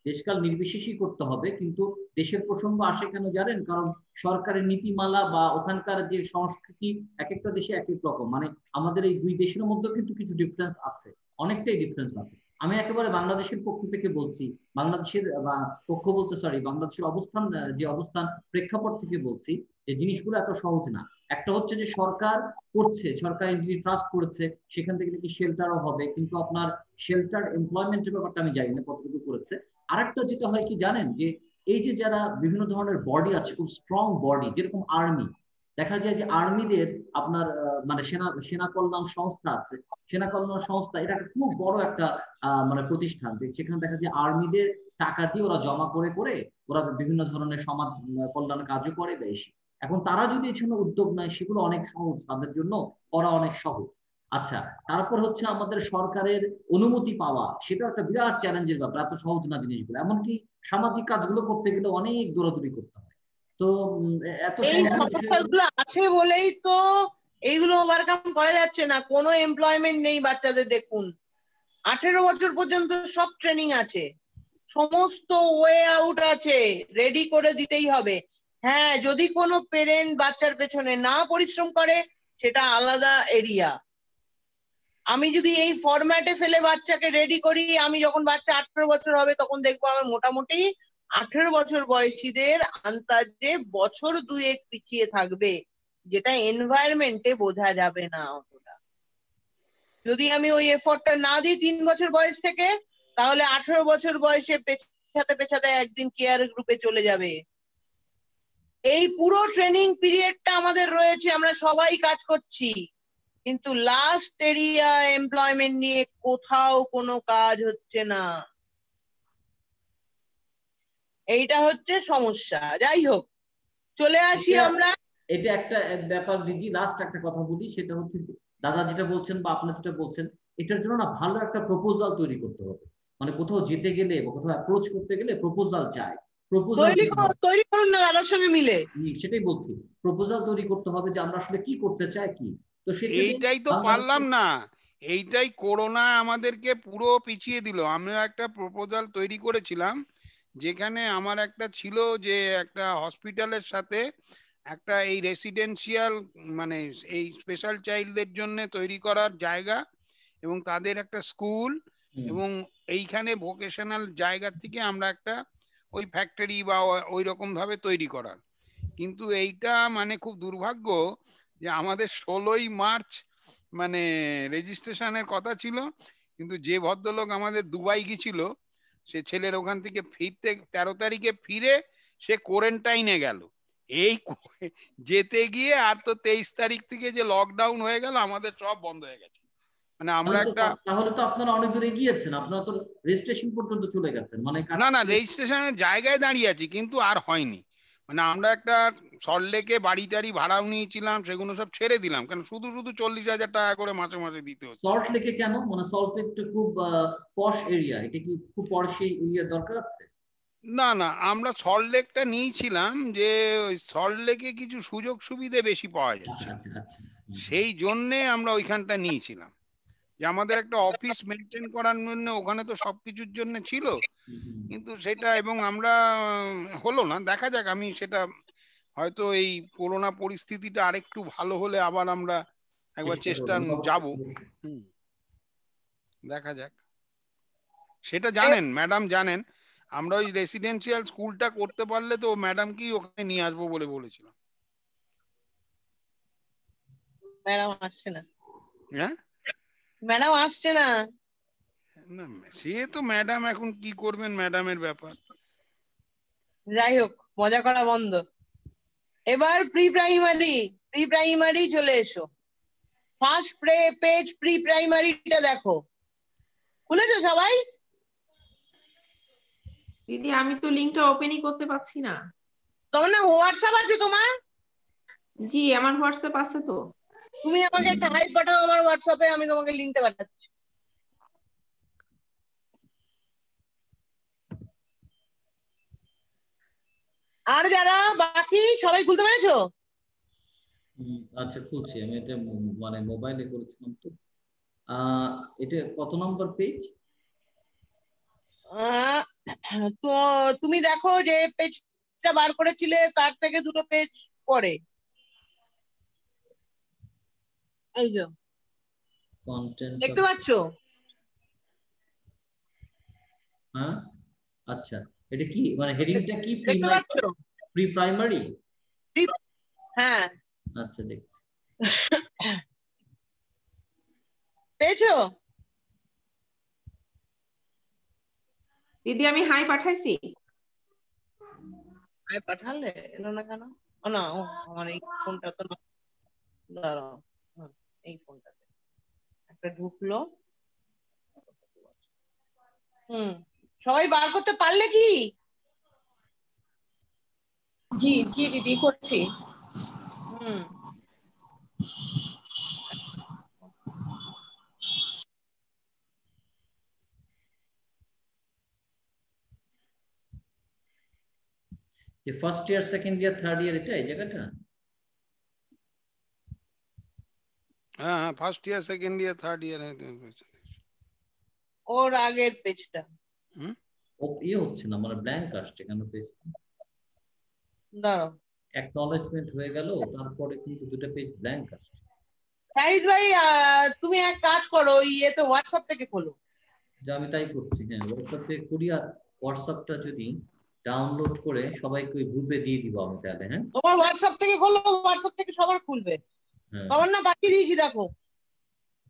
দেশকাল নির্বিশেষেই করতে হবে, কিন্তু দেশের প্রসঙ্গ আসে কেন জানেন? কারণ সরকারের নীতিমালা বা ওখানকার যে সংস্কৃতি এক একটা দেশে এক এক রকম, মানে আমাদের এই 2 দেশের মধ্যে কিন্তু কিছু ডিফারেন্স আছে, অনেকটাই ডিফারেন্স আছে। আমি একেবারে বাংলাদেশের পক্ষ থেকে বলছি, বাংলাদেশের পক্ষ বলতে সরি বাংলাদেশের অবস্থান যে অবস্থান প্রেক্ষাপট থেকে বলছি যে জিনিসগুলো এত সহজ না। একটা হচ্ছে যে সরকার করছে, সরকার এন্টিটি ট্রাস্ট করেছে, সেখান থেকে নাকি শেল্টারও হবে, কিন্তু আপনার শেল্টার এমপ্লয়মেন্টের ব্যাপারটা আমি জানি না কতটুকু করেছে। আরেকটা যেটা হয় কি জানেন, যে এই যে যারা বিভিন্ন ধরনের বডি আছে, খুব স্ট্রং বডি, যেরকম আর্মি, দেখা যায় যে আর্মিদের আপনার মানে সেনা কল্যাণ সংস্থা আছে, সেনা কল্যাণ সংস্থা এটা খুব বড় একটা মানে প্রতিষ্ঠান, সেখানে দেখা যায় আর্মিদের টাকা দিয়ে ওরা জমা করে করে ওরা বিভিন্ন ধরনের সমাজ কল্যাণ কাজও করে বেশি। এখন তারা যদি এই জন্য উদ্যোগ নেয়, সেগুলো অনেক সহজ, তাদের জন্য করা অনেক সহজ। আচ্ছা, তারপর হচ্ছে আমাদের সরকারের অনুমতি পাওয়া, সেটা একটা বিরাট চ্যালেঞ্জের ব্যাপার, এত সহজ না জিনিসগুলো, এমনকি সামাজিক কাজগুলো করতে গেলে অনেক দৌড়াদৌড়ি করতে হয়। তো এত এই সমস্যাগুলো আছে বলেই তো এইগুলো ওভারকাম করা যাচ্ছে না। কোনো এমপ্লয়মেন্ট নেই বাচ্চাদের, দেখুন 18 বছর পর্যন্ত সব ট্রেনিং আছে, সমস্ত ওয়ে আউট আছে, রেডি করে দিতেই হবে। হ্যাঁ, যদি কোনো পেরেন্ট বাচ্চার পেছনে না পরিশ্রম করে সেটা আলাদা এরিয়া। আমি যদি এই ফরম্যাটে ফেলে বাচ্চাকে রেডি করি, আমি যখন বাচ্চা 18 বছর হবে তখন দেখবো আমি মোটামুটি 18 বছর বয়সীদের আন্দাজে বছর 2 পিছিয়ে থাকবে, যেটা এনভায়রনমেন্টে বোঝা যাবে না অতটা। যদি আমি ওই এফোর্টটা না দিই 3 বছর বয়স থেকে, তাহলে 18 বছর বয়সে পেছাতে পেছাতে একদিন কেয়ার গ্রুপে চলে যাবে। এই পুরো ট্রেনিং পিরিয়ডটা আমাদের রয়েছে, আমরা সবাই কাজ করছি, কিন্তু লাস্ট এরিয়া এমপ্লয়মেন্ট নিয়ে কোথাও কোনো কাজ হচ্ছে না। এইটা হচ্ছে সমস্যা। যাই হোক, চলে আসি আমরা। এটা একটা ব্যাপার দিদি, লাস্ট একটা কথা বলি, সেটা হচ্ছে দাদা যেটা বলছেন বা আপনার যেটা বলছেন, এটার জন্য না ভালো একটা প্রপোজাল তৈরি করতে হবে, মানে কোথাও যেতে গেলে বা কোথাও অ্যাপ্রোচ করতে গেলে প্রপোজাল চাই, তৈরি করুন না দাদার সঙ্গে মিলে। সেটাই বলছি, প্রপোজাল তৈরি করতে হবে যে আমরা আসলে কি করতে চাই কি। তো এইটাই তো পারলাম না, এইটাই করোনা আমাদেরকে পুরো পিছিয়ে দিল। আমরা একটা প্রপোজাল তৈরি করেছিলাম, যেখানে আমার একটা ছিল যে একটা হসপিটালের সাথে একটা এই রেসিডেন্সিয়াল মানে এই স্পেশাল চাইল্ডদের জন্য তৈরি করার জায়গা এবং তাদের একটা স্কুল, এবং এইখানে ভোকেশনাল জায়গা থেকে আমরা একটা ওই ফ্যাক্টরি বা ওই রকম ভাবে তৈরি করার। কিন্তু এইটা মানে খুব দুর্ভাগ্য যে আমাদের 16ই মার্চ মানে রেজিস্ট্রেশনের কথা ছিল, কিন্তু যে ভদ্রলোক আমাদের দুবাই গিয়েছিল সে ছেলের ওখান থেকে ফিরতে 13 তারিখে ফিরে সে কোয়ারেন্টাইনে গেল। এই যেতে গিয়ে আর তো 23 তারিখ থেকে যে লকডাউন হয়ে গেল, আমাদের সব বন্ধ হয়ে গেছে। মানে আমরা একটা তাহলে তো আপনারা অনেক দূরে গিয়েছেন, আপনারা তো রেজিস্ট্রেশন পর্যন্ত চলে গেছেন, মানে না রেজিস্ট্রেশনের জায়গায় দাঁড়িয়ে আছি কিন্তু আর হয়নি। মানে আমরা একটা সল্টলেকে বাড়ি টাড়ি ভাড়াও নিয়েছিলাম, সেগুলো সব ছেড়ে দিলাম, কারণ শুধু 40,000 টাকা করে মাসে মাসে দিতে হচ্ছে। সল্ট লেকে কেন? মানে সল্ট লেক তো খুব পশ এরিয়া, এটা কি খুব পশ এরিয়া দরকার আছে? না আমরা সল্টলেকটা নিয়েছিলাম যে ওই সল্টলেকে কিছু সুযোগ সুবিধে বেশি পাওয়া যাচ্ছে, সেই জন্যে আমরা ওইখানটা নিয়েছিলাম, যে আমাদের একটা অফিস মেনটেন করার জন্য ওখানে তো সবকিছুর জন্য ছিল, কিন্তু সেটা এবং আমরা হলো না। দেখা যাক, আমি সেটা হয়তো এই করোনা পরিস্থিতিটা আরেকটু ভালো হলে আবার আমরা একবার চেষ্টা যাব। দেখা যাক। সেটা জানেন ম্যাডাম, জানেন আমরা ওই রেসিডেন্সিয়াল স্কুলটা করতে পারলে তো ম্যাডাম কি ওখানে নিয়ে আসবো বলে বলেছিলাম। ম্যাডাম আসছে না। হ্যাঁ ম্যাডাম আসছে না। না সে তো ম্যাডাম এখন কি করবেন, ম্যাডামের ব্যাপার। যাই হোক, মজা করা বন্ধ। এবার প্রি প্রাইমারি চলে এসো। ফার্স্ট পেজ প্রি প্রাইমারিটা দেখো, খুলেছো সবাই? দিদি আমি তো লিংকটা ওপেনই করতে পারছি না। তোমার না হোয়াটসঅ্যাপ আছে তোমার? জি আমার হোয়াটসঅ্যাপ আছে তো। তুমি আমাকে একটা হাই পাঠাও আমার হোয়াটসঅ্যাপে, আমি তোমাকে লিংকটা পাঠাচ্ছি। আর যারা বাকি সবাই খুলতে পেরেছো? আচ্ছা খুলছি আমি, এটা মানে মোবাইলে করেছিলাম তো। এটা কত নম্বর পেজ? তো তুমি দেখো যে পেজটা বার করেছিলে তার থেকে দুটো পেজ পরে, এই যে কন্টেন্ট দেখতে পাচ্ছো? হ্যাঁ আচ্ছা, এটা কি মানে হেডিংটা কি? দেখতে পাচ্ছো? Pre primary. হ্যাঁ আচ্ছা দেখছি। পেয়েছো? দিদি আমি হাই পাঠাইছি। হাই পাঠালে এলো না কেন? ও না, ও আমার এই ফোনটা তো দাঁড়াও, এই ফোনটাতে একটা ঢুকলো। সবাই বার করতে পারলে কি? জি জি দিদি করছি। যে first year, second year, third year, এটা এই জায়গাটা? হ্যাঁ first year, second year, third year. ওর আগের পেজটা ও হচ্ছে না, মানে ব্ল্যাঙ্ক আসছে কেন পেজটা? দাঁড়াও, অ্যাকনলেজমেন্ট হয়ে গেল, তারপরে কিন্তু দুটো পেজ ব্ল্যাঙ্ক আসছে। শাহিদ ভাই তুমি এক কাজ করো, ইয়েতে হোয়াটসঅ্যাপ থেকে খোলো। যে আমি তাই করছি, হ্যাঁ হোয়াটসঅ্যাপ থেকে করি। আর হোয়াটসঅ্যাপটা যদি ডাউনলোড করে সবাইকে ওই গ্রুপে দিয়ে দিব আমি তাহলে। হ্যাঁ তোমার হোয়াটসঅ্যাপ থেকে খোলো, হোয়াটসঅ্যাপ থেকে সবার খুলবে। তোমার না পাঠিয়ে দিয়েছি দেখো।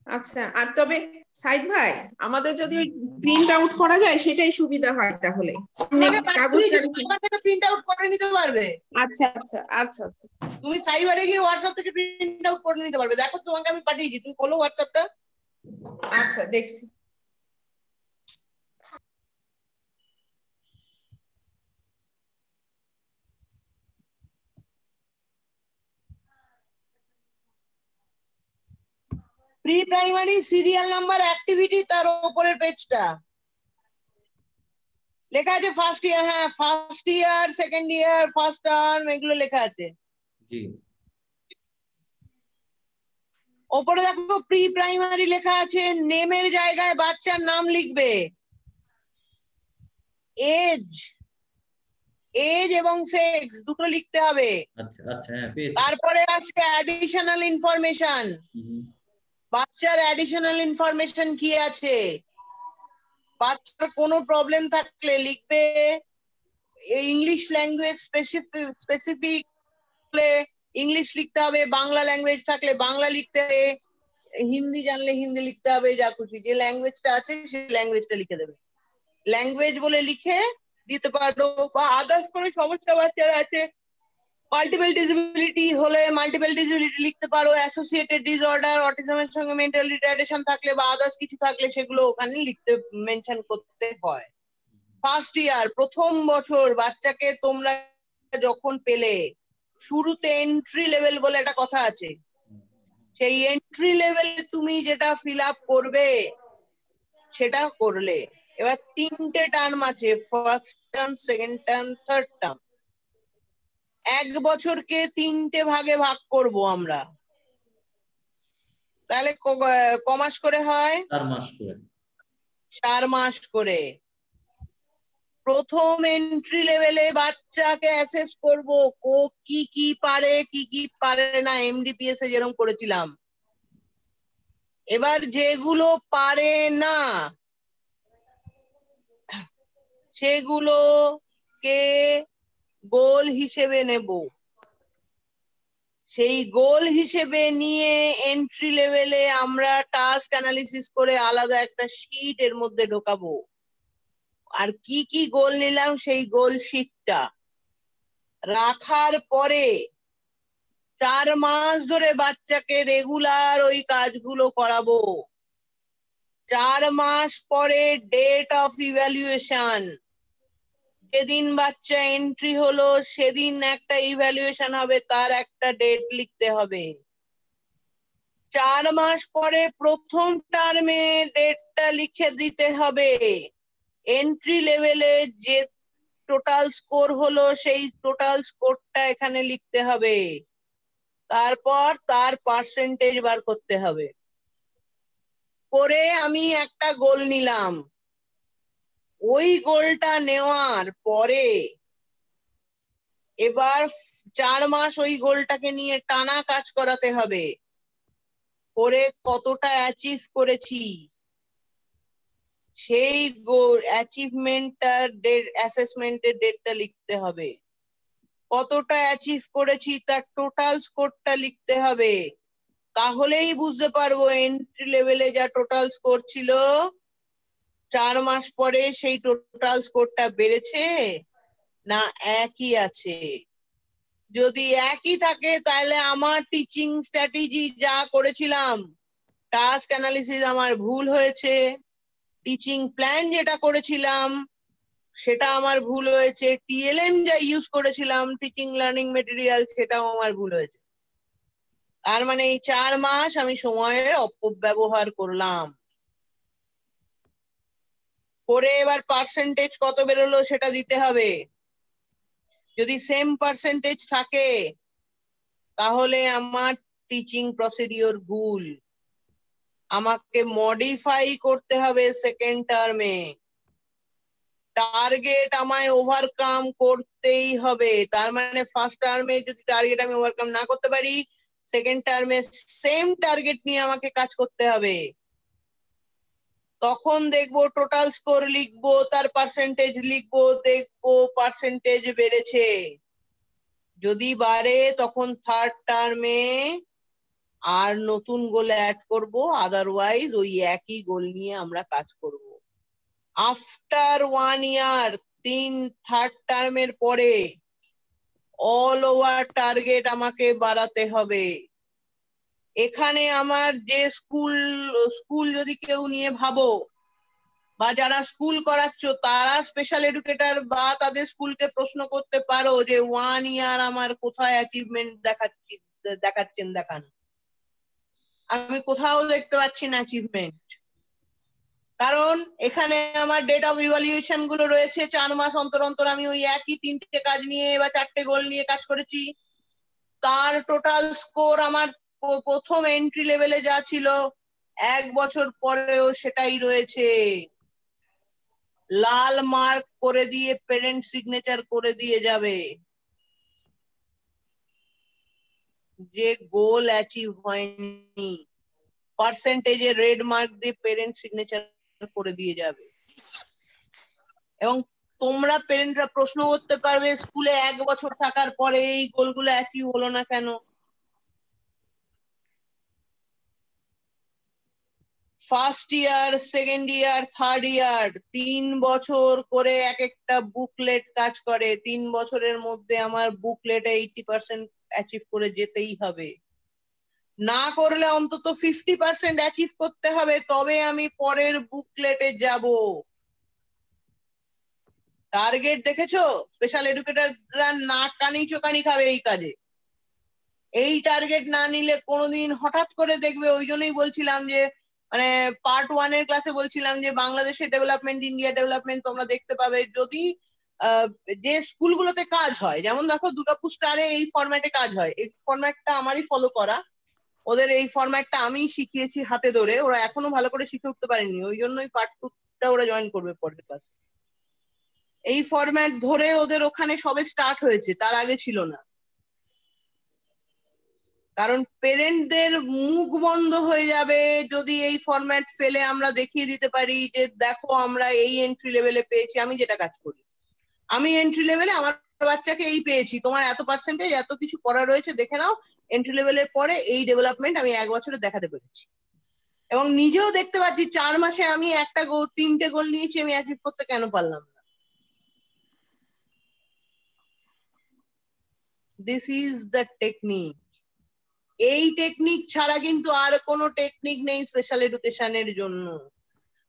আচ্ছা, আর তবে সাইদ ভাই আমাদের যদি ওই প্রিন্ট আউট করা যায় সেটাই সুবিধা হয় তাহলে। কাগজটা প্রিন্ট আউট করে নিতে পারবে। আচ্ছা আচ্ছা আচ্ছা আচ্ছা, তুমি সাইবারে গিয়ে হোয়াটসঅ্যাপ থেকে প্রিন্ট আউট করে নিতে পারবে। দেখো তোমাকে আমি পাঠিয়েছি, তুমি খোলো হোয়াটসঅ্যাপটা। আচ্ছা দেখছি। Pre primary serial number activity, তার উপরের পেজটা লেখা আছে ফার্স্ট ইয়ার। হ্যাঁ ফার্স্ট ইয়ার, সেকেন্ড ইয়ার, ফার্স্ট টার্ম, এগুলো লেখা আছে। জি ওপরে দেখো প্রি প্রাইমারি লেখা আছে, নেমের জায়গায় বাচ্চার নাম লিখবে, এজ এবং সেক্স দুটো লিখতে হবে। আচ্ছা আচ্ছা হ্যাঁ পেয়েছি। তারপরে আসছে অ্যাডিশনাল ইনফরমেশন, বাচ্চার অ্যাডিশনাল ইনফরমেশন কি আছে, বাচ্চার কোনো প্রবলেম থাকলে লিখবে ইংলিশ ল্যাঙ্গুয়েজ স্পেসিফিক হলে ইংলিশ লিখতে হবে, বাংলা ল্যাঙ্গুয়েজ থাকলে বাংলা লিখতে হবে, হিন্দি জানলে হিন্দি লিখতে হবে, যা খুশি যে ল্যাঙ্গুয়েজটা আছে সেই ল্যাঙ্গুয়েজটা লিখে দেবে। ল্যাঙ্গুয়েজ বলে লিখে দিতে পারো, বা আদার্স কোনো সমস্যা বাচ্চারা আছে, মাল্টিপল ডিসেবিলিটি হলে মাল্টিপল ডিসেবিলিটি লিখতে পারো, অ্যাসোসিয়েটেড ডিসঅর্ডার, অটিজমের সঙ্গে মেন্টাল রিটার্ডেশন থাকলে বা আদার্স কিছু থাকলে সেগুলো ওখানে লিখতে মেনশন করতে হয়। ফার্স্ট ইয়ার, প্রথম বছর বাচ্চাকে তোমরা যখন পেলে, শুরুতে এন্ট্রি লেভেল বলে একটা কথা আছে, সেই এন্ট্রি লেভেলে তুমি যেটা ফিল আপ করবে সেটা করলে। এবার 3টে টার্ম আছে, first term, second term, third term. 1 বছরকে 3টে ভাগে ভাগ করব আমরা, তাহলে কমাস করে হয় 4 মাস করে। 4 মাস করে। প্রথম এন্ট্রি লেভেলে বাচ্চাকে অ্যাসেস করব, ও কি কি পারে কি কি পারে না, এমডিপিএস এ যেরকম করেছিলাম। এবার যেগুলো পারে না সেগুলোকে গোল হিসেবে নেব, সেই গোল হিসেবে নিয়ে এন্ট্রি লেভেলে আমরা টাস্ক অ্যানালিসিস করে আলাদা একটা শীট এর মধ্যে ঢোকাবো, আর কি কি গোল নিলাম সেই গোল শীটটা রাখার পরে 4 মাস ধরে বাচ্চাকে রেগুলার ওই কাজগুলো করাবো। 4 মাস পরে ডেট অফ ইভ্যালুয়েশন, যেদিন বাচ্চা এন্ট্রি হলো সেদিন একটা ইভ্যালুয়েশন হবে, তার একটা ডেট লিখতে হবে। 4 মাস পরে প্রথম টার্মে ডেটটা লিখে দিতে হবে। এন্ট্রি লেভেলে যে টোটাল স্কোর হলো সেই টোটাল স্কোরটা এখানে লিখতে হবে, তারপর তার পার্সেন্টেজ বার করতে হবে। করে আমি একটা গোল নিলাম, ওই গোলটা নেওয়ার পরে এবার 4 মাস ওই গোলটাকে নিয়ে টানা কাজ করাতে হবে, করে কতটা অ্যাচিভ করেছি সেই অ্যাচিভমেন্টটার ডেট, অ্যাসেসমেন্টের ডেটটা লিখতে হবে। কতটা অ্যাচিভ করেছি তার টোটাল স্কোরটা লিখতে হবে, তাহলেই বুঝতে পারবো এন্ট্রি লেভেলে যা টোটাল স্কোর ছিল 4 মাস পরে সেই টোটাল স্কোরটা বেড়েছে না একই আছে। যদি একই থাকে তাহলে আমার টিচিং স্ট্র্যাটেজি যা করেছিলাম, টাস্ক অ্যানালিসিস আমার ভুল হয়েছে, টিচিং প্ল্যান যেটা করেছিলাম সেটা আমার ভুল হয়েছে, টিএলএম যা ইউজ করেছিলাম টিচিং লার্নিং মেটেরিয়াল সেটাও আমার ভুল হয়েছে। তার মানে এই 4 মাস আমি সময়ের অপব্যবহার করলাম। করে এবার পার্সেন্টেজ কত বেরোলো সেটা দিতে হবে। যদি সেম পার্সেন্টেজ থাকে তাহলে আমার টিচিং প্রসিডিওর ভুল, আমাকে মডিফাই করতে হবে সেকেন্ড টার্মে। টার্গেট আমায় ওভারকাম করতেই হবে, তার মানে ফার্স্ট টার্মে যদি টার্গেট আমি ওভারকাম না করতে পারি, সেকেন্ড টার্মে সেম টার্গেট নিয়ে আমাকে কাজ করতে হবে। তখন দেখবো টোটাল স্কোর লিখবো, তার পার্সেন্টেজ লিখবো, দেখবো পার্সেন্টেজ বেড়েছে। যদি বাড়ে তখন থার্ড টার্মে আর নতুন গোল অ্যাড করব, আদারওয়াইজ ওই একই গোল নিয়ে আমরা কাজ করব। আফটার 1 ইয়ার, থার্ড টার্মের পরে অল ওভার টার্গেট আমাকে বাড়াতে হবে। এখানে আমার যে স্কুল যদি কেউ নিয়ে ভাবো, বা যারা স্কুল করাচ্ছ তারা স্পেশাল এডুকেটর বা তাদের স্কুলকে প্রশ্ন করতে পারো যে 1 ইয়ার আমার কোথায় অ্যাচিভমেন্ট দেখাচ্ছেন দেখান। আমি কোথাও দেখতে পাচ্ছি না অ্যাচিভমেন্ট, কারণ এখানে আমার ডেট অফ ইভালুয়েশন গুলো রয়েছে। 4 মাস অন্তর অন্তর আমি ওই একই 3টে কাজ নিয়ে বা 4টে গোল নিয়ে কাজ করেছি, তার টোটাল স্কোর আমার প্রথম এন্ট্রি লেভেলে যা ছিল 1 বছর পরেও সেটাই রয়েছে। লাল মার্ক করে দিয়ে পেরেন্ট সিগনেচার করে দিয়ে যাবে যে গোল অ্যাচিভ হয়নি, পার্সেন্টেজে রেড মার্ক দিয়ে পেরেন্ট সিগনেচার করে দিয়ে যাবে। এবং তোমরা পেরেন্টরা প্রশ্ন করতে পারবে স্কুলে 1 বছর থাকার পরে এই গোলগুলো অ্যাচিভ হলো না কেন? First year, second year, third ইয়ার 3 বছর করে এক একটা বুকলেট কাজ করে। 3 বছরের মধ্যে আমার বুকলেটে 80% অ্যাচিভ করে যেতেই হবে, না করলে অন্তত 50% অ্যাচিভ করতে হবে, তবে আমি পরের বুকলেটে যাব। টার্গেট দেখেছো? স্পেশাল এডুকেটররা নাক কানি চোকানি খাবে এই কাজে। এই টার্গেট না নিলে কোনোদিন হঠাৎ করে দেখবে, ওই জন্যই বলছিলাম যে মানে পার্ট 1 এর ক্লাসে বলছিলাম যে বাংলাদেশের ডেভেলপমেন্ট, ইন্ডিয়া ডেভেলপমেন্ট তোমরা দেখতে পাবে যদি যে স্কুলগুলোতে কাজ হয়, যেমন দেখো দুর্গাপুর স্টারে এই ফরম্যাটে কাজ হয়। এই ফরম্যাটটা আমারই ফলো করা, ওদের এই ফরম্যাটটা আমি শিখিয়েছি হাতে ধরে, ওরা এখনো ভালো করে শিখে উঠতে পারেনি, ওই জন্যই পার্ট 2টা ওরা জয়েন করবে পরের ক্লাসে। এই ফরম্যাট ধরে ওদের ওখানে সবে স্টার্ট হয়েছে, তার আগে ছিল না। কারণ পেরেন্টদের মুখ বন্ধ হয়ে যাবে যদি এই ফরম্যাট ফেলে আমরা দেখিয়ে দিতে পারি যে দেখো আমরা এই এন্ট্রি লেভেলে পেয়েছি। আমি যেটা কাজ করি, আমি এন্ট্রি লেভেলে আমার বাচ্চাকে এই পেয়েছি, তোমার এত পার্সেন্টেজ, এত কিছু করা রয়েছে, দেখে নাও। এন্ট্রি লেভেলের পরে এই ডেভেলপমেন্ট আমি 1 বছরে দেখাতে পেরেছি, এবং নিজেও দেখতে পাচ্ছি 4 মাসে আমি 3টে গোল নিয়েছি, আমি অ্যাচিভ করতে কেন পারলাম না? This is the technique. এই টেকনিক ছাড়া কিন্তু আর কোনো টেকনিক নেই স্পেশাল এডুকেশনের জন্য।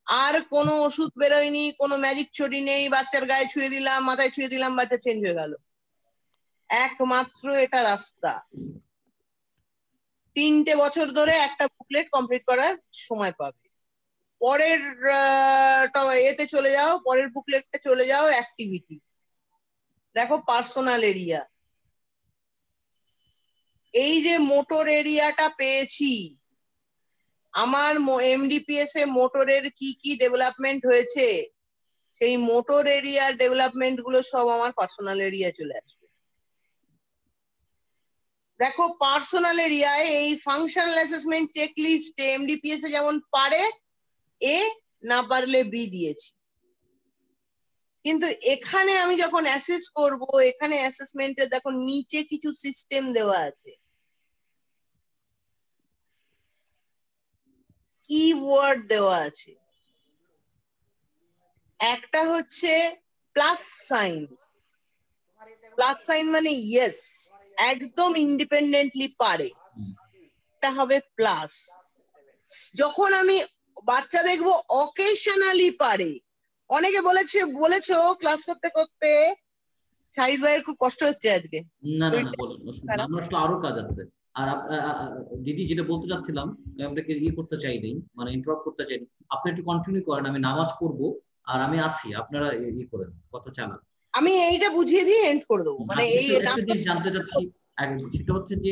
আর কোনো ওষুধ বেরোয়নি, কোনো ম্যাজিক ছড়ি নেই, বাচ্চার গায়ে ছুঁয়ে দিলাম, মাথায় ছুঁয়ে দিলাম, বাচ্চা চেঞ্জ হয়ে গেল। একমাত্র এটা রাস্তা। 3টে বছর ধরে একটা বুকলেট কমপ্লিট করার সময় পাবে। পরের এতে চলে যাও, পরের বুকলেটে চলে যাও, অ্যাক্টিভিটি দেখো, পার্সোনাল এরিয়া। এই যে মোটর এরিয়াটা পেয়েছি, আমার এমডিপিএস এ মোটরের কি কি ডেভেলপমেন্ট হয়েছে, সেই মোটর এরিয়ার ডেভেলপমেন্ট গুলো সব আমার পার্সোনাল এরিয়া চলে আসবে। দেখো পার্সোনাল এরিয়ায় এই ফাংশনাল অ্যাসেসমেন্ট চেকলিস্ট এমডিপিএস এ যেমন পারে এ, না পারলে বি দিয়েছি, কিন্তু এখানে আমি যখন অ্যাসেস করব, এখানে অ্যাসেসমেন্টে দেখো নিচে কিছু সিস্টেম দেওয়া আছে, কিওয়ার্ড দেওয়া আছে। একটা হচ্ছে প্লাস সাইন। প্লাস সাইন মানে ইয়েস, একদম ইন্ডিপেন্ডেন্টলি পারে, এটা হবে প্লাস। যখন আমি বাচ্চা দেখবো অকেশনালি পারে, অনেকে বলেছো ক্লাস করতে করতে শাহিদ ভাইয়ের খুব কষ্ট হচ্ছে আজকে। না না না বলুন, আমার আসলে আরো কাজ আছে। আর দিদি যেটা বলতে চাচ্ছিলাম, আপনাকে করতে চাইনি, মানে ইন্টারাপ্ট করতে চাইনি, আপনি একটু কন্টিনিউ করেন, আমি নামাজ পড়বো আর আমি আছি, আপনারা করেন, কথা চালান। আমি এইটা বুঝিয়ে দিয়ে এন্ড করে দেবো। মানে এই জানতে চাচ্ছি সেটা হচ্ছে যে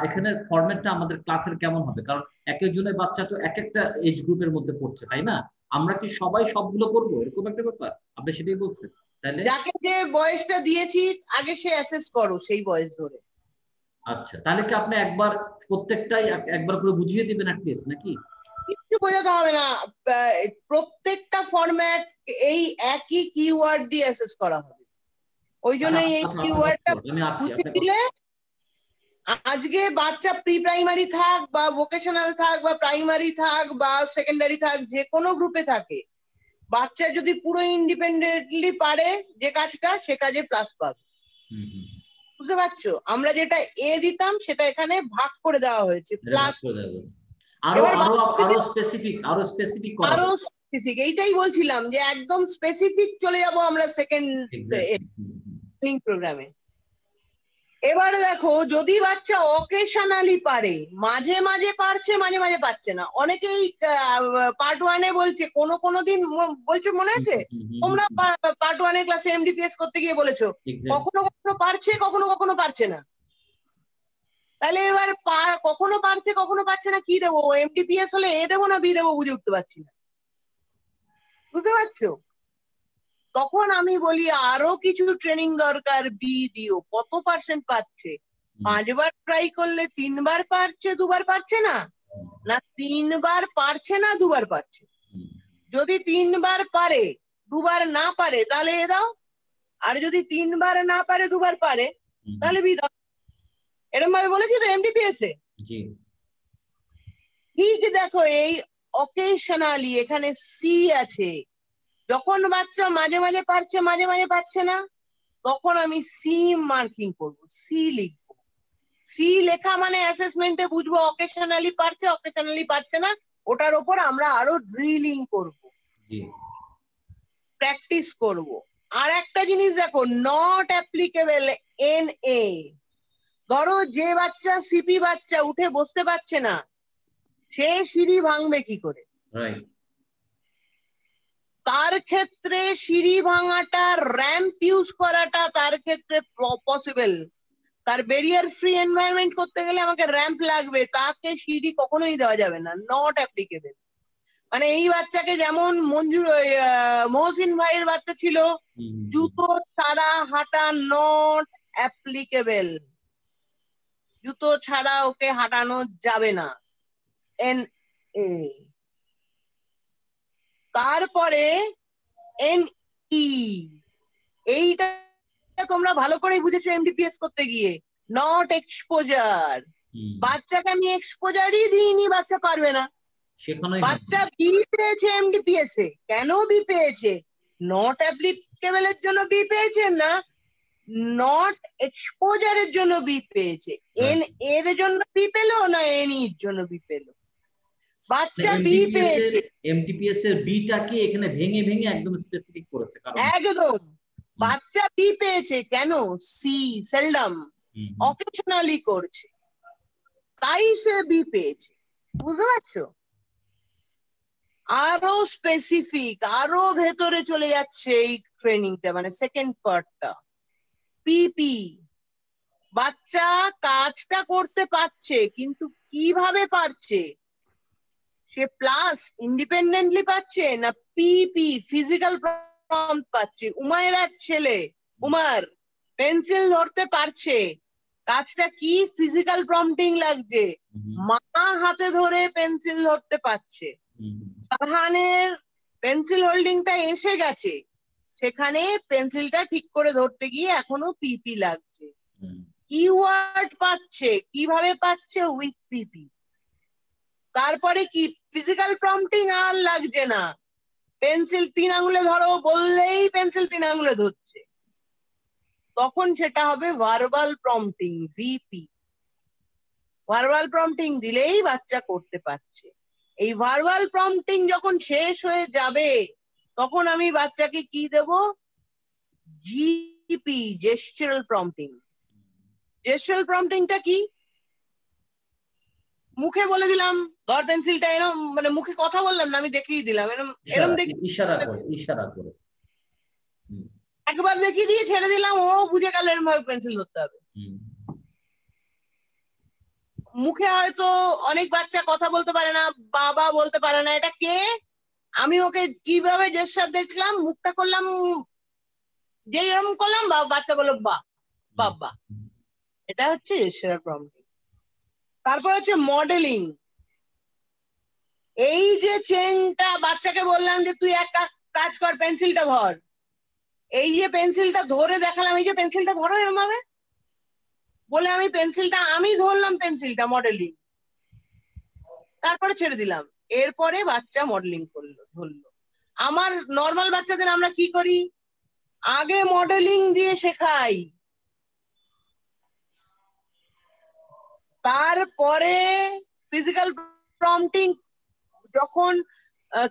এখানে ফরম্যাটটা আমাদের ক্লাসের কেমন হবে, কারণ এক একজনের বাচ্চা তো এক একটা এজ গ্রুপের মধ্যে পড়ছে, তাই না? আমরা কি সবাই সবগুলো করবো এরকম একটা ব্যাপার? আপনি সেটাই বলছেন। তাহলে যাকে যে বয়সটা দিয়েছি আগে সে অ্যাসেস করো সেই বয়স ধরে। আচ্ছা, তাহলে কি আপনি একবার প্রত্যেকটাই একবার করে বুঝিয়ে দিবেন অ্যাটলিস্ট, নাকি? কিছু বোঝাতে হবে না, প্রত্যেকটা ফরম্যাট এই একই কিওয়ার্ড দিয়ে অ্যাসেস করা হবে। ওই জন্য এই কিওয়ার্ডটা বুঝে দিলে আজকে বাচ্চা প্রি প্রাইমারি থাক বা ভোকেশনাল থাক বা প্রাইমারি থাক বা সেকেন্ডারি থাক, যে কোনো গ্রুপে থাকে, বাচ্চা যদি পুরো ইন্ডিপেন্ডেন্টলি পারে যে কাজটা, সে কাজে প্লাস পাবে। বুঝতে পারছো? আমরা যেটা এ দিতাম সেটা এখানে ভাগ করে দেওয়া হয়েছে, প্লাস আরো স্পেসিফিক এইটাই বলছিলাম যে একদম স্পেসিফিক চলে যাব আমরা সেকেন্ড প্রোগ্রামে। এবারে দেখো, যদি বাচ্চা অকেশনালি পারে, মাঝে মাঝে পারছে মাঝে মাঝে পারছে না, অনেকেই পার্ট 1 এ বলছে, কোনো দিন বলছে, মনে আছে তোমরা পার্ট 1 এর ক্লাসে এমডিপিএস করতে গিয়ে বলেছো কখনো কখনো পারছে, কখনো কখনো পারছে না। তাহলে এবার কখনো পারছে কখনো পারছে না, কি দেবো? এমডিপিএস হলে এ দেবো না বি দেবো, বুঝে উঠতে পারছি না। বুঝতে পারছো? তখন আমি বলি আরো কিছু ট্রেনিং দরকার, বি দিও। কত পার্সেন্ট পাচ্ছে? 5 বার ট্রাই করলে 3 বার পারছে, 2 বার পারছে না, না 3 বার পারছে না 2 বার পারছে। যদি 3 বার পারে, দুবার না পারে তাহলে এ দাও, আর যদি 3 বার না পারে 2 বার পারে তাহলে বি দাও। এরকম ভাবে বলেছি তো এমডিপিএস এ। জি ঠিক দেখো এই অকেশনালি এখানে সি আছে, যখন বাচ্চা মাঝে মাঝে পারছে মাঝে মাঝে পারছে না, তখন আমি সি মার্কিং করব, সি লিখবো। সি লেখা মানে অ্যাসেসমেন্টে বুঝবো অকেশনালি পারছে অকেশনালি পারছে না, ওটার ওপর আমরা আরো ড্রিলিং করব, জি প্র্যাকটিস করব। আর একটা জিনিস দেখো, নট অ্যাপ্লিকেবল এন এ। ধরো যে বাচ্চা সিপি বাচ্চা উঠে বসতে পারছে না, সে সিঁড়ি ভাঙবে কি করে? রাইট তার ক্ষেত্রে সিঁড়ি ভাঙাটা, র্যাম্প ইউজ করাটা তার ক্ষেত্রে পসিবল। তার ব্যারিয়ার ফ্রি এনভায়রনমেন্ট করতে গেলে আমাকে র্যাম্প লাগবে, তাকে সিঁড়ি কখনোই দেওয়া যাবে না, নট অ্যাপ্লিকেবল। মানে এই বাচ্চাকে যেমন মহসিন ভাইয়ের বাচ্চা ছিল, জুতো ছাড়া হাঁটা নট অ্যাপ্লিকেবল, জুতো ছাড়া ওকে হাঁটানো যাবে না, এন এ। তারপরে এন ই, এইটা তোমরা ভালো করেই বুঝেছো এমডিপিএস করতে গিয়ে, নট এক্সপোজার। বাচ্চাকে আমি এক্সপোজারই দিইনি, বাচ্চা পারবে না। সেখানেই বাচ্চা বি পেয়েছে এমডিপিএস এ, কেন বি পেয়েছে? নট অ্যাপ্লিকেবল এর জন্য বি পেয়েছে না, নট এক্সপোজারের জন্য বি পেয়েছে। এন এর জন্য বি পেলো না এন এর জন্য বি পেলো? বাচ্চা বি পেয়েছে। এমটিপিএস এর বিটাকে এখানে ভেঙে ভেঙে একদম স্পেসিফিক করেছে, কারণ একদম বাচ্চা বি পেয়েছে, কেন? সি সেলডম অকেশনালি করছে, তাই সে বি পেয়েছে। বুঝতে পারছো? আরো স্পেসিফিক, আরো ভেতরে চলে যাচ্ছে এই ট্রেনিংটা, মানে সেকেন্ড পার্টটা। পিপি, বাচ্চা কাজটা করতে পারছে, কিন্তু কিভাবে পারছে? সে প্লাস ইন্ডিপেন্ডেন্টলি পাচ্ছে না পিপি ফিজিক্যাল প্রম্পট পাচ্ছে? উমায়ের ছেলে উমার পেন্সিল ধরতে পারছে, কাজটা কি? ফিজিক্যাল প্রম্পটিং লাগছে, মা হাতে ধরে পেন্সিল ধরতে পারছে। সারহানের পেন্সিল হোল্ডিংটা এসে গেছে, সেখানে পেন্সিলটা ঠিক করে ধরতে গিয়ে এখনো পিপি লাগছে। কিওয়ার্ড পাচ্ছে, কিভাবে পাচ্ছে? উইথ পিপি। তারপরে কি? ফিজিক্যাল প্রম্পটিং আর লাগছে না, পেন্সিল 3 আঙুলে ধরো বললেই পেন্সিল 3 আঙুলে ধরছে, তখন সেটা হবে verbal prompting, VP. Verbal prompting দিলেই বাচ্চা করতে পারছে। এই ভার্বাল প্রম্পটিং যখন শেষ হয়ে যাবে, তখন আমি বাচ্চাকে কি দেব? GP, জেস্টারাল prompting. জেস্টারাল প্রম্পটিংটা কি? মুখে বলে দিলাম ধর পেন্সিলটা, এরকম মানে মুখে কথা বললাম না, আমি দেখিয়ে দিলাম, এরকম দেখি ইশারা করে একবার দেখিয়ে দিয়ে ছেড়ে দিলাম, ও বুঝে গেল এরকম ভাবে পেন্সিল ধরতে হবে। মুখে হয়তো অনেক বাচ্চা কথা বলতে পারে না, বাবা বলতে পারে না, এটা কে? আমি ওকে কিভাবে জেস্টার দেখলাম, মুখটা করলাম, যে এরকম করলাম, বাচ্চা বললো বা বাবা, এটা হচ্ছে জেস্টার প্রম্পটিং। তারপর হচ্ছে মডেলিং। এই যে চেনটা বাচ্চাকে বললাম যে তুই এক কাজ কর, পেন্সিলটা ধর, এই যে পেন্সিলটা ধরে দেখালাম, এই যে পেন্সিলটা ধরো এরকম ভাবে বলে আমি পেন্সিলটা আমি ধরলাম, পেন্সিলটা মডেলিং, তারপরে ছেড়ে দিলাম, এরপরে বাচ্চা মডেলিং করলো, ধরলো। আমার নর্মাল বাচ্চাদের আমরা কি করি? আগে মডেলিং দিয়ে শেখাই, তারপরে ফিজিক্যাল প্রম্পটিং। যখন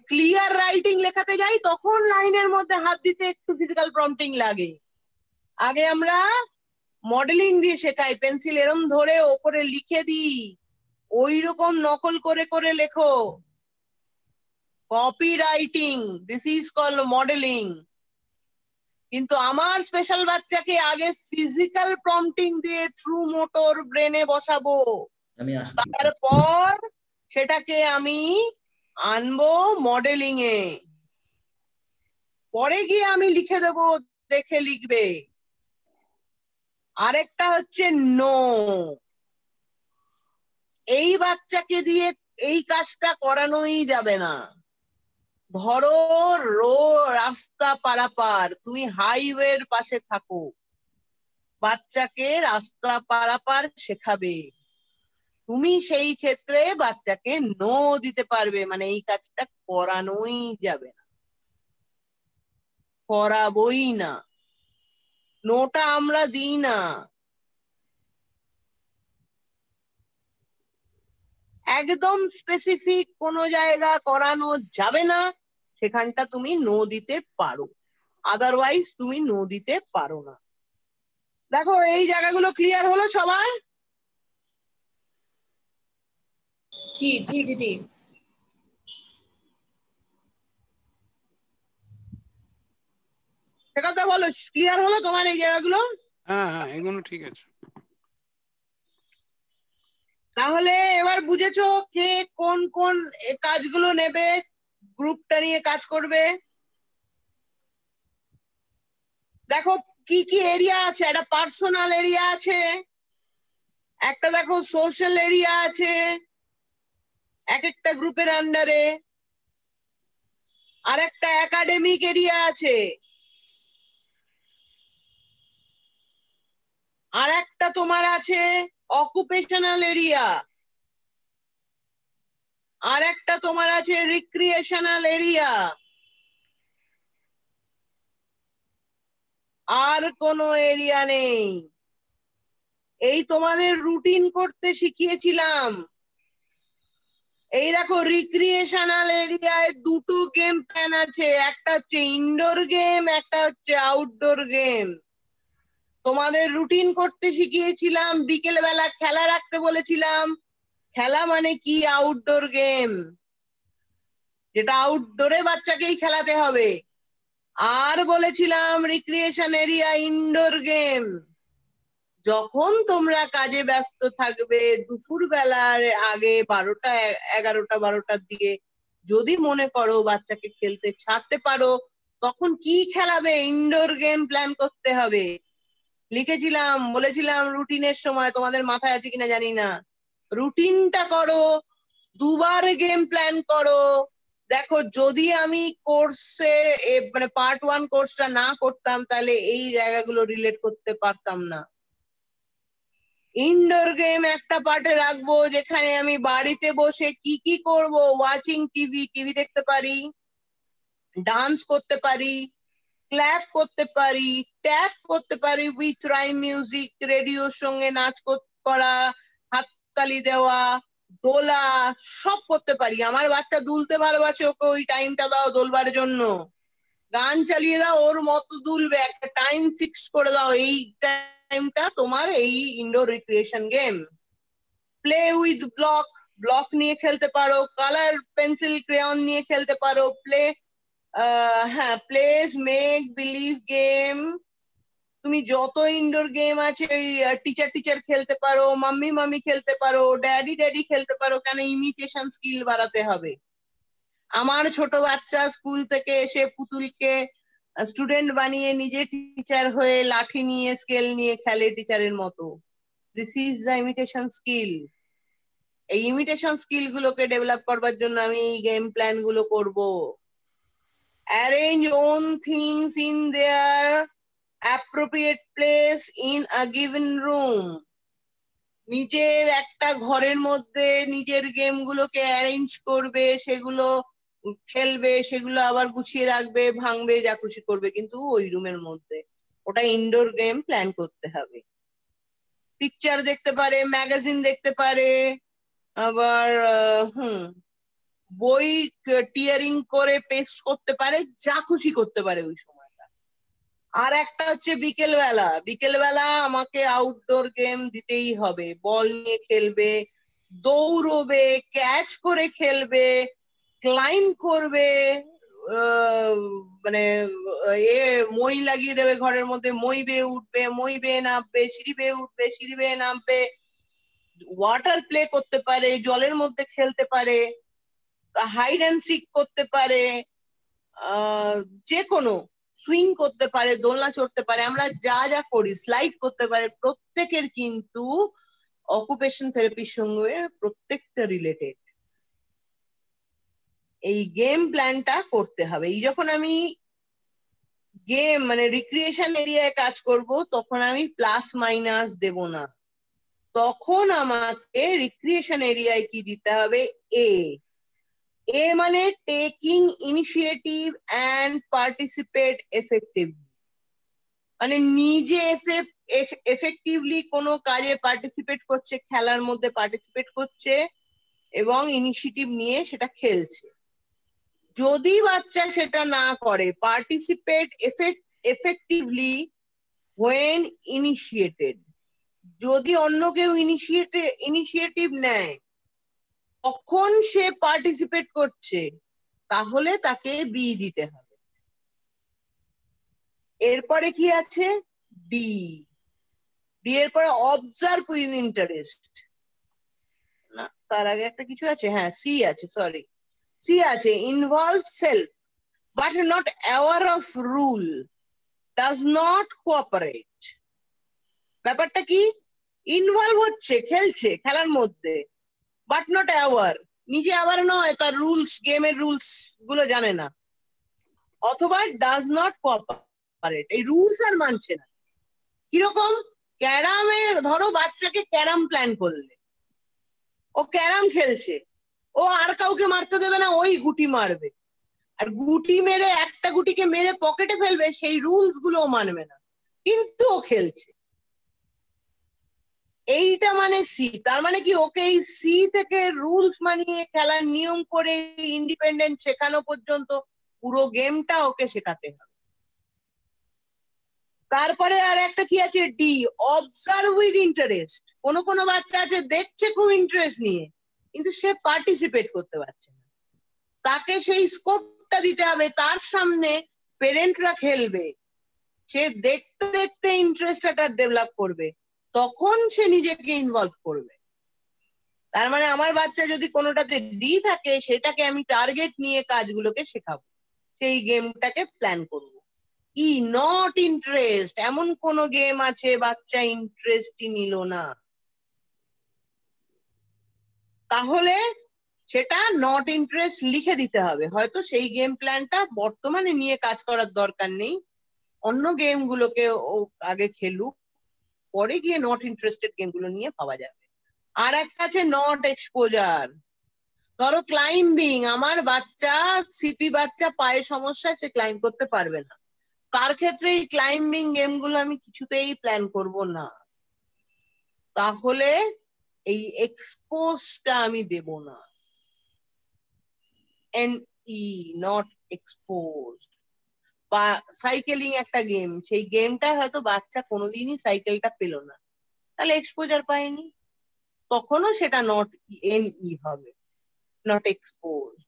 ক্লিয়ার রাইটিং লেখাতে যাই, তখন লাইনের মধ্যে হাত দিতে একটু ফিজিক্যাল প্রম্পটিং লাগে। আগে আমরা মডেলিং দিয়ে শেখাই, পেন্সিল এরম ধরে ওপরে লিখে দিই, ওই রকম নকল করে করে লেখো, copy writing, this is called modelling. কিন্তু আমার স্পেশাল বাচ্চাকে আগে ফিজিক্যাল প্রম্পটিং দিয়ে থ্রু মোটর ব্রেনে বসাবো, তারপর সেটাকে আমি আনবো মডেলিং এ, পরে গিয়ে আমি লিখে দেবো, দেখে লিখবে। আরেকটা হচ্ছে নো, এই বাচ্চাকে দিয়ে এই কাজটা করানোই যাবে না। ধরো রাস্তা পারাপার, তুমি হাইওয়ের পাশে থাকো, বাচ্চাকে রাস্তা পারাপার শেখাবে, তুমি সেই ক্ষেত্রে বাচ্চাকে নো দিতে পারবে, মানে এই কাজটা করানোই যাবে না, করাবোই না, নোটা আমরা দিই না। একদম স্পেসিফিক কোনো জায়গা করানো যাবে না, সেখানটা তুমি নো দিতে পারো, আদারওয়াইজ তুমি নো দিতে পারো না। দেখো এই জায়গাগুলো ক্লিয়ার হলো সবার? জি জি দিদি। সে কথা বলো, ক্লিয়ার হলো তোমার এই জায়গাগুলো? হ্যাঁ হ্যাঁ, এগুলো ঠিক আছে। তাহলে এবার বুঝেছো কে কোন কোন কাজগুলো নেবে, গ্রুপটা নিয়ে কাজ করবে। দেখো কি কি এরিয়া আছে, একটা পার্সোনাল এরিয়া আছে, একটা দেখো সোশ্যাল এরিয়া আছে এক একটা গ্রুপের আন্ডারে, আর একটা একাডেমিক এরিয়া আছে, আর একটা তোমার আছে অকুপেশনাল এরিয়া, আর একটা তোমার আছে রিক্রিয়েশনাল এরিয়া, আর কোনো এরিয়া নেই। এই তোমাদের রুটিন করতে শিখিয়েছিলাম। এই দেখো রিক্রিয়েশনাল এরিয়ায় দুটো গেম প্ল্যান আছে, একটা হচ্ছে ইনডোর গেম, একটা হচ্ছে আউটডোর গেম। তোমাদের রুটিন করতে শিখিয়েছিলাম, বিকেল বেলা খেলা রাখতে বলেছিলাম। খেলা মানে কি? আউটডোর গেম, যেটা আউটডোরে বাচ্চাকেই খেলাতে হবে। আর বলেছিলাম রিক্রিয়েশন এরিয়া, ইনডোর গেম। যখন তোমরা কাজে ব্যস্ত থাকবে দুপুর বেলার আগে 12টা 11টা 12টার দিকে যদি মনে করো বাচ্চাকে খেলতে ছাড়তে পারো, তখন কি খেলাবে ইনডোর গেম প্ল্যান করতে হবে। লিখেছিলাম, বলেছিলাম রুটিনের সময়, তোমাদের মাথায় আছে কিনা জানি না। রুটিনটা করো, দুবার গেম প্ল্যান করো। দেখো যদি আমি কোর্সে মানে পার্ট 1 কোর্সটা না করতাম তাহলে এই জায়গাগুলো রিলেট করতে পারতাম না। ইনডোর গেম একটা পার্টে রাখবো যেখানে আমি বাড়িতে বসে কি কি করব, ওয়াচিং টিভি দেখতে পারি, ডান্স করতে পারি, ক্ল্যাপ করতে পারি, ট্যাপ করতে পারি উইথ রাইম মিউজিক, রেডিওর সঙ্গে নাচ করা, হাততালি দেওয়া, দোলা, সব করতে পারি। আমার বাচ্চা দুলতে ভালোবাসে, ওকে ওই টাইমটা দাও দোলবার জন্য, গান চালিয়ে দাও, ওর মতো দুলবে, একটা টাইম ফিক্স করে দাও, এই টাইমটা তোমার এই indoor recreation game. Play with block নিয়ে খেলতে পারো, কালার পেন্সিল ক্রেয়ন নিয়ে খেলতে পারো, হ্যাঁ প্লেস মেক বিলিভ গেম, তুমি যত ইনডোর গেম আছে ওই টিচার খেলতে পারো, মাম্মি খেলতে পারো, ড্যাডি খেলতে পারো। কেন? ইমিটেশন স্কিল বাড়াতে হবে। আমার ছোট বাচ্চা স্কুল থেকে এসে পুতুলকে স্টুডেন্ট বানিয়ে নিজে টিচার হয়ে লাঠি নিয়ে স্কেল নিয়ে খেলে টিচারের মতো। This is the imitation skill. এই ইমিটেশন স্কিল গুলোকে ডেভেলপ করবার জন্য আমি এই গেম প্ল্যান গুলো করব। Arrange own things in their appropriate place in a given room. নিজের একটা ঘরের মধ্যে নিজের গেম গুলোকে অ্যারেঞ্জ করবে, সেগুলো খেলবে, সেগুলো আবার গুছিয়ে রাখবে, ভাঙবে, যা খুশি করবে, কিন্তু ওই রুমের মধ্যে। ওটা ইনডোর গেম প্ল্যান করতে হবে। পিকচার দেখতে পারে, ম্যাগাজিন দেখতে পারে, আবার বই টিয়ারিং করে পেস্ট করতে পারে, যা খুশি করতে পারে ওই সময়টা। আর একটা হচ্ছে বিকেলবেলা আমাকে আউটডোর গেম দিতেই হবে। বল নিয়ে খেলবে, দৌড়বে, ক্যাচ করে খেলবে, ক্লাইম্ব করবে, মানে মই লাগিয়ে দেবে ঘরের মধ্যে, মই বেয়ে উঠবে, মই বেয়ে নামবে, সিঁড়ি বেয়ে উঠবে, সিঁড়ি বেয়ে নামবে, ওয়াটার প্লে করতে পারে, জলের মধ্যে খেলতে পারে, হাইড অ্যান্ড সিক করতে পারে, যে কোনো সুইং করতে পারে, দোলনা চড়তে পারে, আমরা যা যা করি, স্লাইড করতে পারে। প্রত্যেকের কিন্তু অকুপেশন থেরাপির সঙ্গে প্রত্যেকটা রিলেটেড। এই গেম প্ল্যানটা করতে হবে। এই যখন আমি গেম মানে রিক্রিয়েশন এরিয়ায় কাজ করব তখন আমি প্লাস মাইনাস দেব না, তখন আমাকে রিক্রিয়েশন এরিয়ায় কি দিতে হবে, এ মানে taking initiative and participate effectively, মানে নিজে এফেক্টিভলি কোনো কাজে পার্টিসিপেট করছে, খেলার মধ্যে পার্টিসিপেট করছে এবং ইনিশিয়েটিভ নিয়ে সেটা খেলছে। যদি বাচ্চা সেটা না করে, পার্টিসিপেট এফেক্টিভলি হোয়েন ইনিশিয়েটেড, যদি অন্য কেউ ইনিশিয়েটিভ নেয় তখন সে পার্টিসিপেট করছে, তাহলে তাকে বি দিতে হবে। এরপরে কি আছে, ডি। ডি এর পরে অবজার্ভ উইথ ইন্টারেস্ট, না তার আগে একটা কিছু আছে, হ্যাঁ সি আছে, সরি সি আছে, involve self but not aware of rule, does not cooperate. ব্যাপারটা কি, ইনভলভ হচ্ছে, খেলছে খেলার মধ্যে, বাট নট অ্যাওয়ার, নিজে আবার নয়, তার রুলস, গেমের রুলস গুলো জানে না, অথবা ডাজ নট কোঅপারেট, এই রুলস আর মানছে না। কিরকম, ক্যারামের, ধরো বাচ্চাকে ক্যারাম প্ল্যান করলে, ও ক্যারাম খেলছে, ও আর কাউকে মারতে দেবে না, ওই গুটি মারবে, আর গুটি মেরে একটা গুটিকে মেরে পকেটে ফেলবে, সেই রুলস গুলো ও মানবে না, কিন্তু ও খেলছে। এইটা মানে সি। তার মানে কি, ওকে এই সি থেকে রুলস মানিয়ে খেলার নিয়ম করে ইন্ডিপেন্ডেন্ট শেখানো পর্যন্ত পুরো গেমটা ওকে শেখাতে হবে। তারপরে আর একটা কি আছে, ডি, অবজার্ভ উইথ ইন্টারেস্ট। কোনো বাচ্চা আছে দেখছে খুব ইন্টারেস্ট নিয়ে, কিন্তু সে পার্টিসিপেট করতে পারছে না, তাকে সেই স্কোপটা দিতে হবে, তার সামনে পেরেন্টরা খেলবে, সে দেখতে দেখতে ইন্টারেস্টটা ডেভেলপ করবে, তখন সে নিজেকে ইনভলভ করবে। তার মানে আমার বাচ্চা যদি কোনোটাতে ডি থাকে, সেটাকে আমি টার্গেট নিয়ে কাজগুলোকে শেখাবো, সেই গেমটাকে প্ল্যান করব। ই, নট ইন্টারেস্ট, এমন কোন গেম আছে বাচ্চা ইন্টারেস্টই নিল না, তাহলে সেটা নট ইন্টারেস্ট লিখে দিতে হবে। হয়তো সেই গেম প্ল্যানটা বর্তমানে নিয়ে কাজ করার দরকার নেই, অন্য গেম গুলোকে ও আগে খেলুক, পরে গিয়ে নট ইন্টারেস্টেড গেম গুলো নিয়ে পাওয়া যাবে। আর একটা আছে নট এক্সপোজার। ধরো ক্লাইম্বিং, আমার বাচ্চা সিপি বাচ্চা, পায়ে সমস্যা, সে ক্লাইম্ব করতে পারবে না, তার ক্ষেত্রে এই ক্লাইম্বিং গেম গুলো আমি কিছুতেই প্ল্যান করব না, তাহলে এই এক্সপোজটা আমি দেব না, NE, নট এক্সপোজড। বা সাইকেলিং একটা গেম, সেই গেমটা হয়তো বাচ্চা কোনোদিনই সাইকেলটা পেলো না, তাহলে এক্সপোজার পায়নি, তখনও সেটা নট NE হবে, not exposed.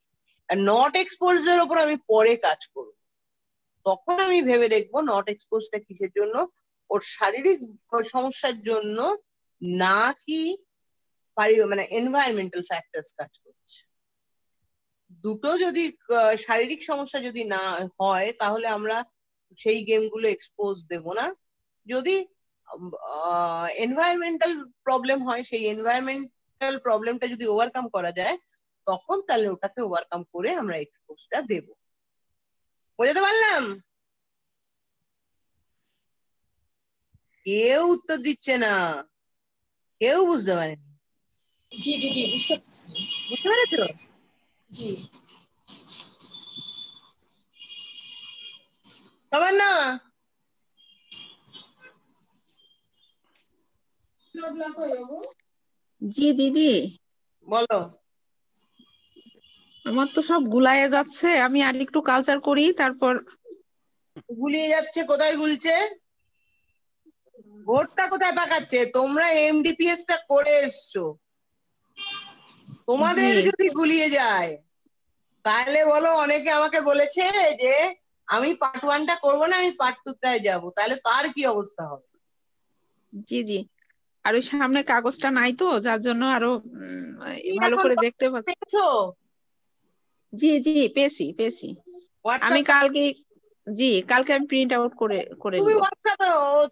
Are not exposed এর উপর আমি পরে কাজ করব, তখন আমি ভেবে দেখবো নট এক্সপোজটা কিসের জন্য, ওর শারীরিক সমস্যার জন্য নাকি মানে এনভায়রনমেন্টাল ফ্যাক্টরস কাজ করছে। দুটো যদি শারীরিক সমস্যা যদি না হয়, তাহলে আমরা সেই গেমগুলো এক্সপোজ দেব না। যদি এনভায়রনমেন্টাল প্রবলেম হয়, সেই এনভায়রনমেন্টাল প্রবলেমটা যদি ওভারকাম করা যায়, তখন তাহলে ওটাকে ওভারকাম করে আমরা এক্সপোজটা দেব। বোঝাতে পারলাম? কেউ উত্তর দিচ্ছে না, কেউ বুঝতে পারেনি। জি দিদি, বুঝতে পারছি। বুঝতে পেরেছো? জি। সবার না জি দিদি, বলো। আমার তো সব গুলায়ে যাচ্ছে, আমি আর একটু কালচার করি, তারপর। গুলিয়ে যাচ্ছে? কোথায় গুলছে? ভোটটা কোথায় পাকাচ্ছে? তোমরা MDPS টা করে এসছো, তোমাদের জি। যদি গুলিয়ে যায় তাহলে বলো, অনেকে আমাকে বলেছে যে আমি পার্ট 1টা করবো না, আমি পার্ট 2টায় যাবো, তাহলে তার কি অবস্থা হবে? জি জি, আর ওই সামনে কাগজটা নাই তো, যার জন্য আরো তুমি ভালো এখন করে দেখতে পাচ্ছি। দেখছো জি জি, পেয়েছি। আমি হোয়াটসঅ্যাপ? কালকে, জি কালকে আমি প্রিন্ট আউট করে তুমি নিব। হোয়াটসঅ্যাপে,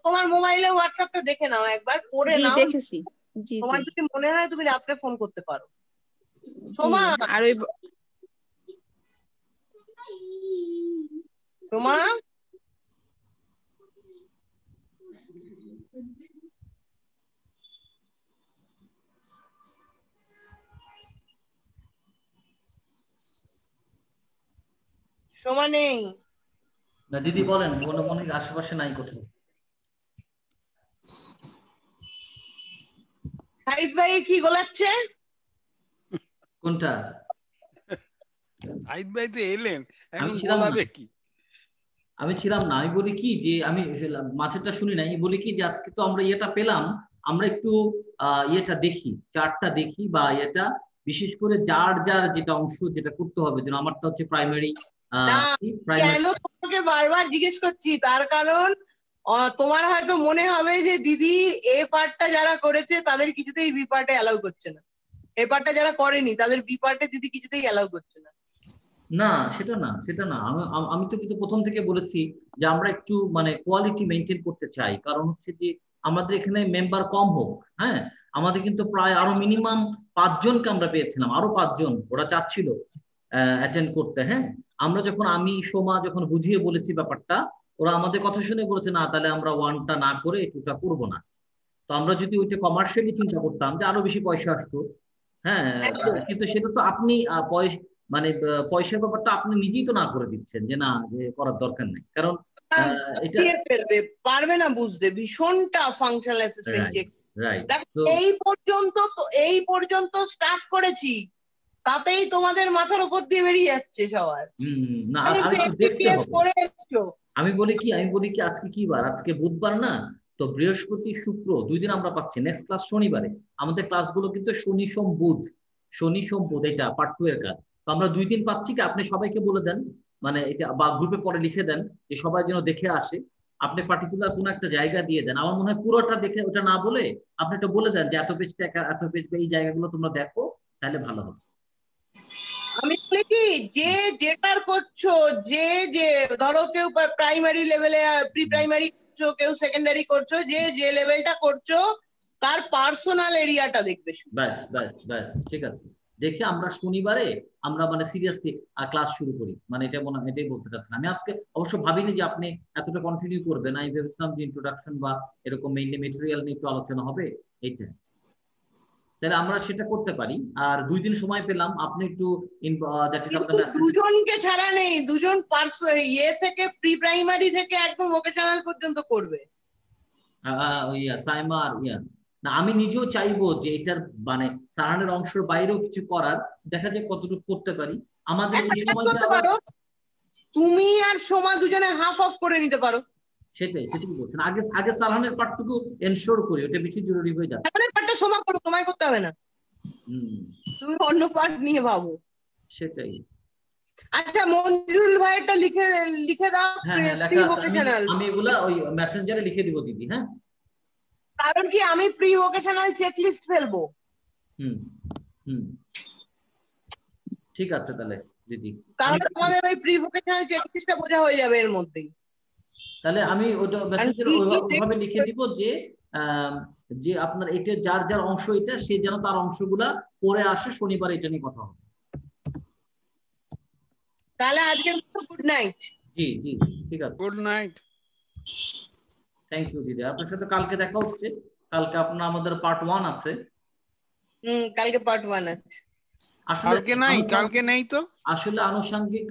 তোমার মোবাইলে হোয়াটসঅ্যাপটা দেখে নাও, একবার পড়ে জি নাও, দেখেছি। জি তোমার জি যদি মনে হয় তুমি রাত্রে ফোন করতে পারো। জি। সোমা, আর ওই সোমা সোমা নেই। না দিদি বলেন, মনে মনে আশেপাশে নাই কোথাও। সাইদ ভাই কি গোলাচ্ছে? কোনটা? সাইদ ভাই তো এলেন, এখন ছিলাম গোলাবে না। কি? আমি ছিলাম না। আমি বলি কি যে আমি মাঝেরটা শুনি নাই, বলি কি যে আজকে তো আমরা ইয়েটা পেলাম, আমরা একটু ইয়েটা দেখি, চার্টটা দেখি, বা এটা বিশেষ করে যার যার যেটা অংশ যেটা করতে হবে। যেন আমারটা হচ্ছে প্রাইমারি। না, কেন তোমাকে বারবার জিজ্ঞেস করছি তার কারণ তোমার হয়তো মনে হবে যে দিদি এ পার্টটা যারা করেছে তাদের কিছুতেই বি পার্টে অ্যালাউ করছে না, এ পার্টটা যারা করেনি তাদের বি পার্টে দিদি কিছুতেই অ্যালাউ করছে না। না সেটা না, সেটা না। আমি তো কিন্তু প্রথম থেকে বলেছি যে আমরা একটু মানে কোয়ালিটি মেনটেন করতে চাই। কারণ হচ্ছে যে আমাদের এখানে মেম্বার কম হোক, হ্যাঁ, আমাদের কিন্তু প্রায় আরো মিনিমাম 5 জনকে আমরা পেয়েছিলাম, আরো 5 জন ওরা চাচ্ছিল অ্যাটেন্ড করতে। হ্যাঁ, আমরা যখন আমি সোমা যখন বুঝিয়ে বলেছি ব্যাপারটা, ওরা আমাদের কথা শুনে বলেছে না তাহলে আমরা 1টা না করে 2টা করবো না। তো আমরা যদি ওইটা কমার্শিয়ালি চিন্তা করতাম যে আরো বেশি পয়সা আসতো, হ্যাঁ, কিন্তু সেটা তো আপনি মানে পয়সার ব্যাপারটা আপনি নিজেই তো না করে দিচ্ছেন যে না, যে করার দরকার নেই। কারণ এটা ফেলবে পারবে না বুঝতে, ভীষণটা ফাংশনাল অ্যাসেসমেন্ট চেক। এই পর্যন্ত স্টার্ট করেছি, তাতেই তোমাদের মাথার উপর দিয়ে বেরিয়ে যাচ্ছে সবার। না আমি বলি কি আজকে কি বার? আজকে বুধবার না? তো বৃহস্পতি শুক্র 2 দিন আমরা পাচ্ছি। নেক্সট ক্লাস শনিবারে। আমাদের ক্লাসগুলো কিন্তু শনি সোম বুধ এটা পার্ট 2 এর কাজ। তো আমরা 2 দিন পাচ্ছি। কি আপনি সবাইকে বলে দেন, মানে এটা বা গ্রুপে পরে লিখে দেন যে সবাই যেন দেখে আসে। আপনি পার্টিকুলার কোনো একটা জায়গা দিয়ে দেন। আমার মনে হয় পুরোটা দেখে ওটা না বলে আপনি এটা বলে দেন যে এত পেজ এত পেজ এই জায়গাগুলো তোমরা দেখো, তাহলে ভালো হবে। আমি বলি কি, যে যেটার করছো, যে ধরো কেউ প্রাইমারি লেভেলে প্রি প্রাইমারি করছো, কেউ সেকেন্ডারি করছো, যে লেভেলটা করছো তার পার্সোনাল এরিয়াটা দেখবে। ব্যাস ব্যাস ব্যাস, ঠিক আছে। দেখে আমরা শনিবারে আমরা মানে সিরিয়াসলি ক্লাস শুরু করি। মানে এটা মনে হয় এটাই বলতে চাচ্ছেন। আমি আজকে অবশ্য ভাবিনি যে আপনি এতটা কন্টিনিউ করবেন। আমি ভেবেছিলাম যে ইন্ট্রোডাকশন বা এরকম মেইনলি মেটেরিয়াল নিয়ে একটু আলোচনা হবে, এইটা। তাহলে আমরা সেটা করতে পারি। আর 2 দিন সময় পেলাম, আপনি একটু দুজনকে ছাড়া নেই, দুজন ইয়ে থেকে প্রি প্রাইমারি থেকে একদম ভোকেশনাল পর্যন্ত করবে। ওই সাইমা আর না, আমি নিজেও চাইবো যে এটার মানে সারানের অংশের বাইরেও কিছু করার, দেখা যায় কতটুকু করতে পারি। আমাদের এই সময়টা তুমি আর সোমা দুজনে হাফ অফ করে নিতে পারো। সেটাই বলছেন। আগে সারানের পার্টটুকু এনশোর করি, ওটা বেশি জরুরি হয়ে যাচ্ছে। সারানের পার্টটা সোমা করো, তোমায় করতে হবে না। তুমি অন্য পার্ট নিয়ে ভাবো। সেটাই। আচ্ছা, মঞ্জুরুল ভাইটা লিখে দাও প্রি ভোকেশনাল। আমি এগুলা ওই মেসেঞ্জারে লিখে দিব দিদি। হ্যাঁ, কারণ কি আমি প্রি ভোকেশনাল চেকলিস্ট ফেলবো। ঠিক আছে তাহলে দিদি, তাহলে তোমাদের ওই প্রি ভোকেশনাল চেকলিস্টটা বোঝা হয়ে যাবে এর মধ্যেই। তাহলে আমি ওটা মেসেঞ্জারে ওইভাবে লিখে দিব যে যে আপনার এটা যার যার অংশ এটা, সে যেন তার অংশগুলা পরে আসে, শনিবার এটা নিয়ে কথা হবে। তাহলে আজকের মতো গুড নাইট। জি জি, ঠিক আছে, গুড নাইট। থ্যাংক ইউ দিদি। আপনার সাথে কালকে দেখা হচ্ছে। কালকে আপনার আমাদের পার্ট 1 আছে। কালকে পার্ট 1 আছে। কালকে নেই তো আসলে আনুষঙ্গিক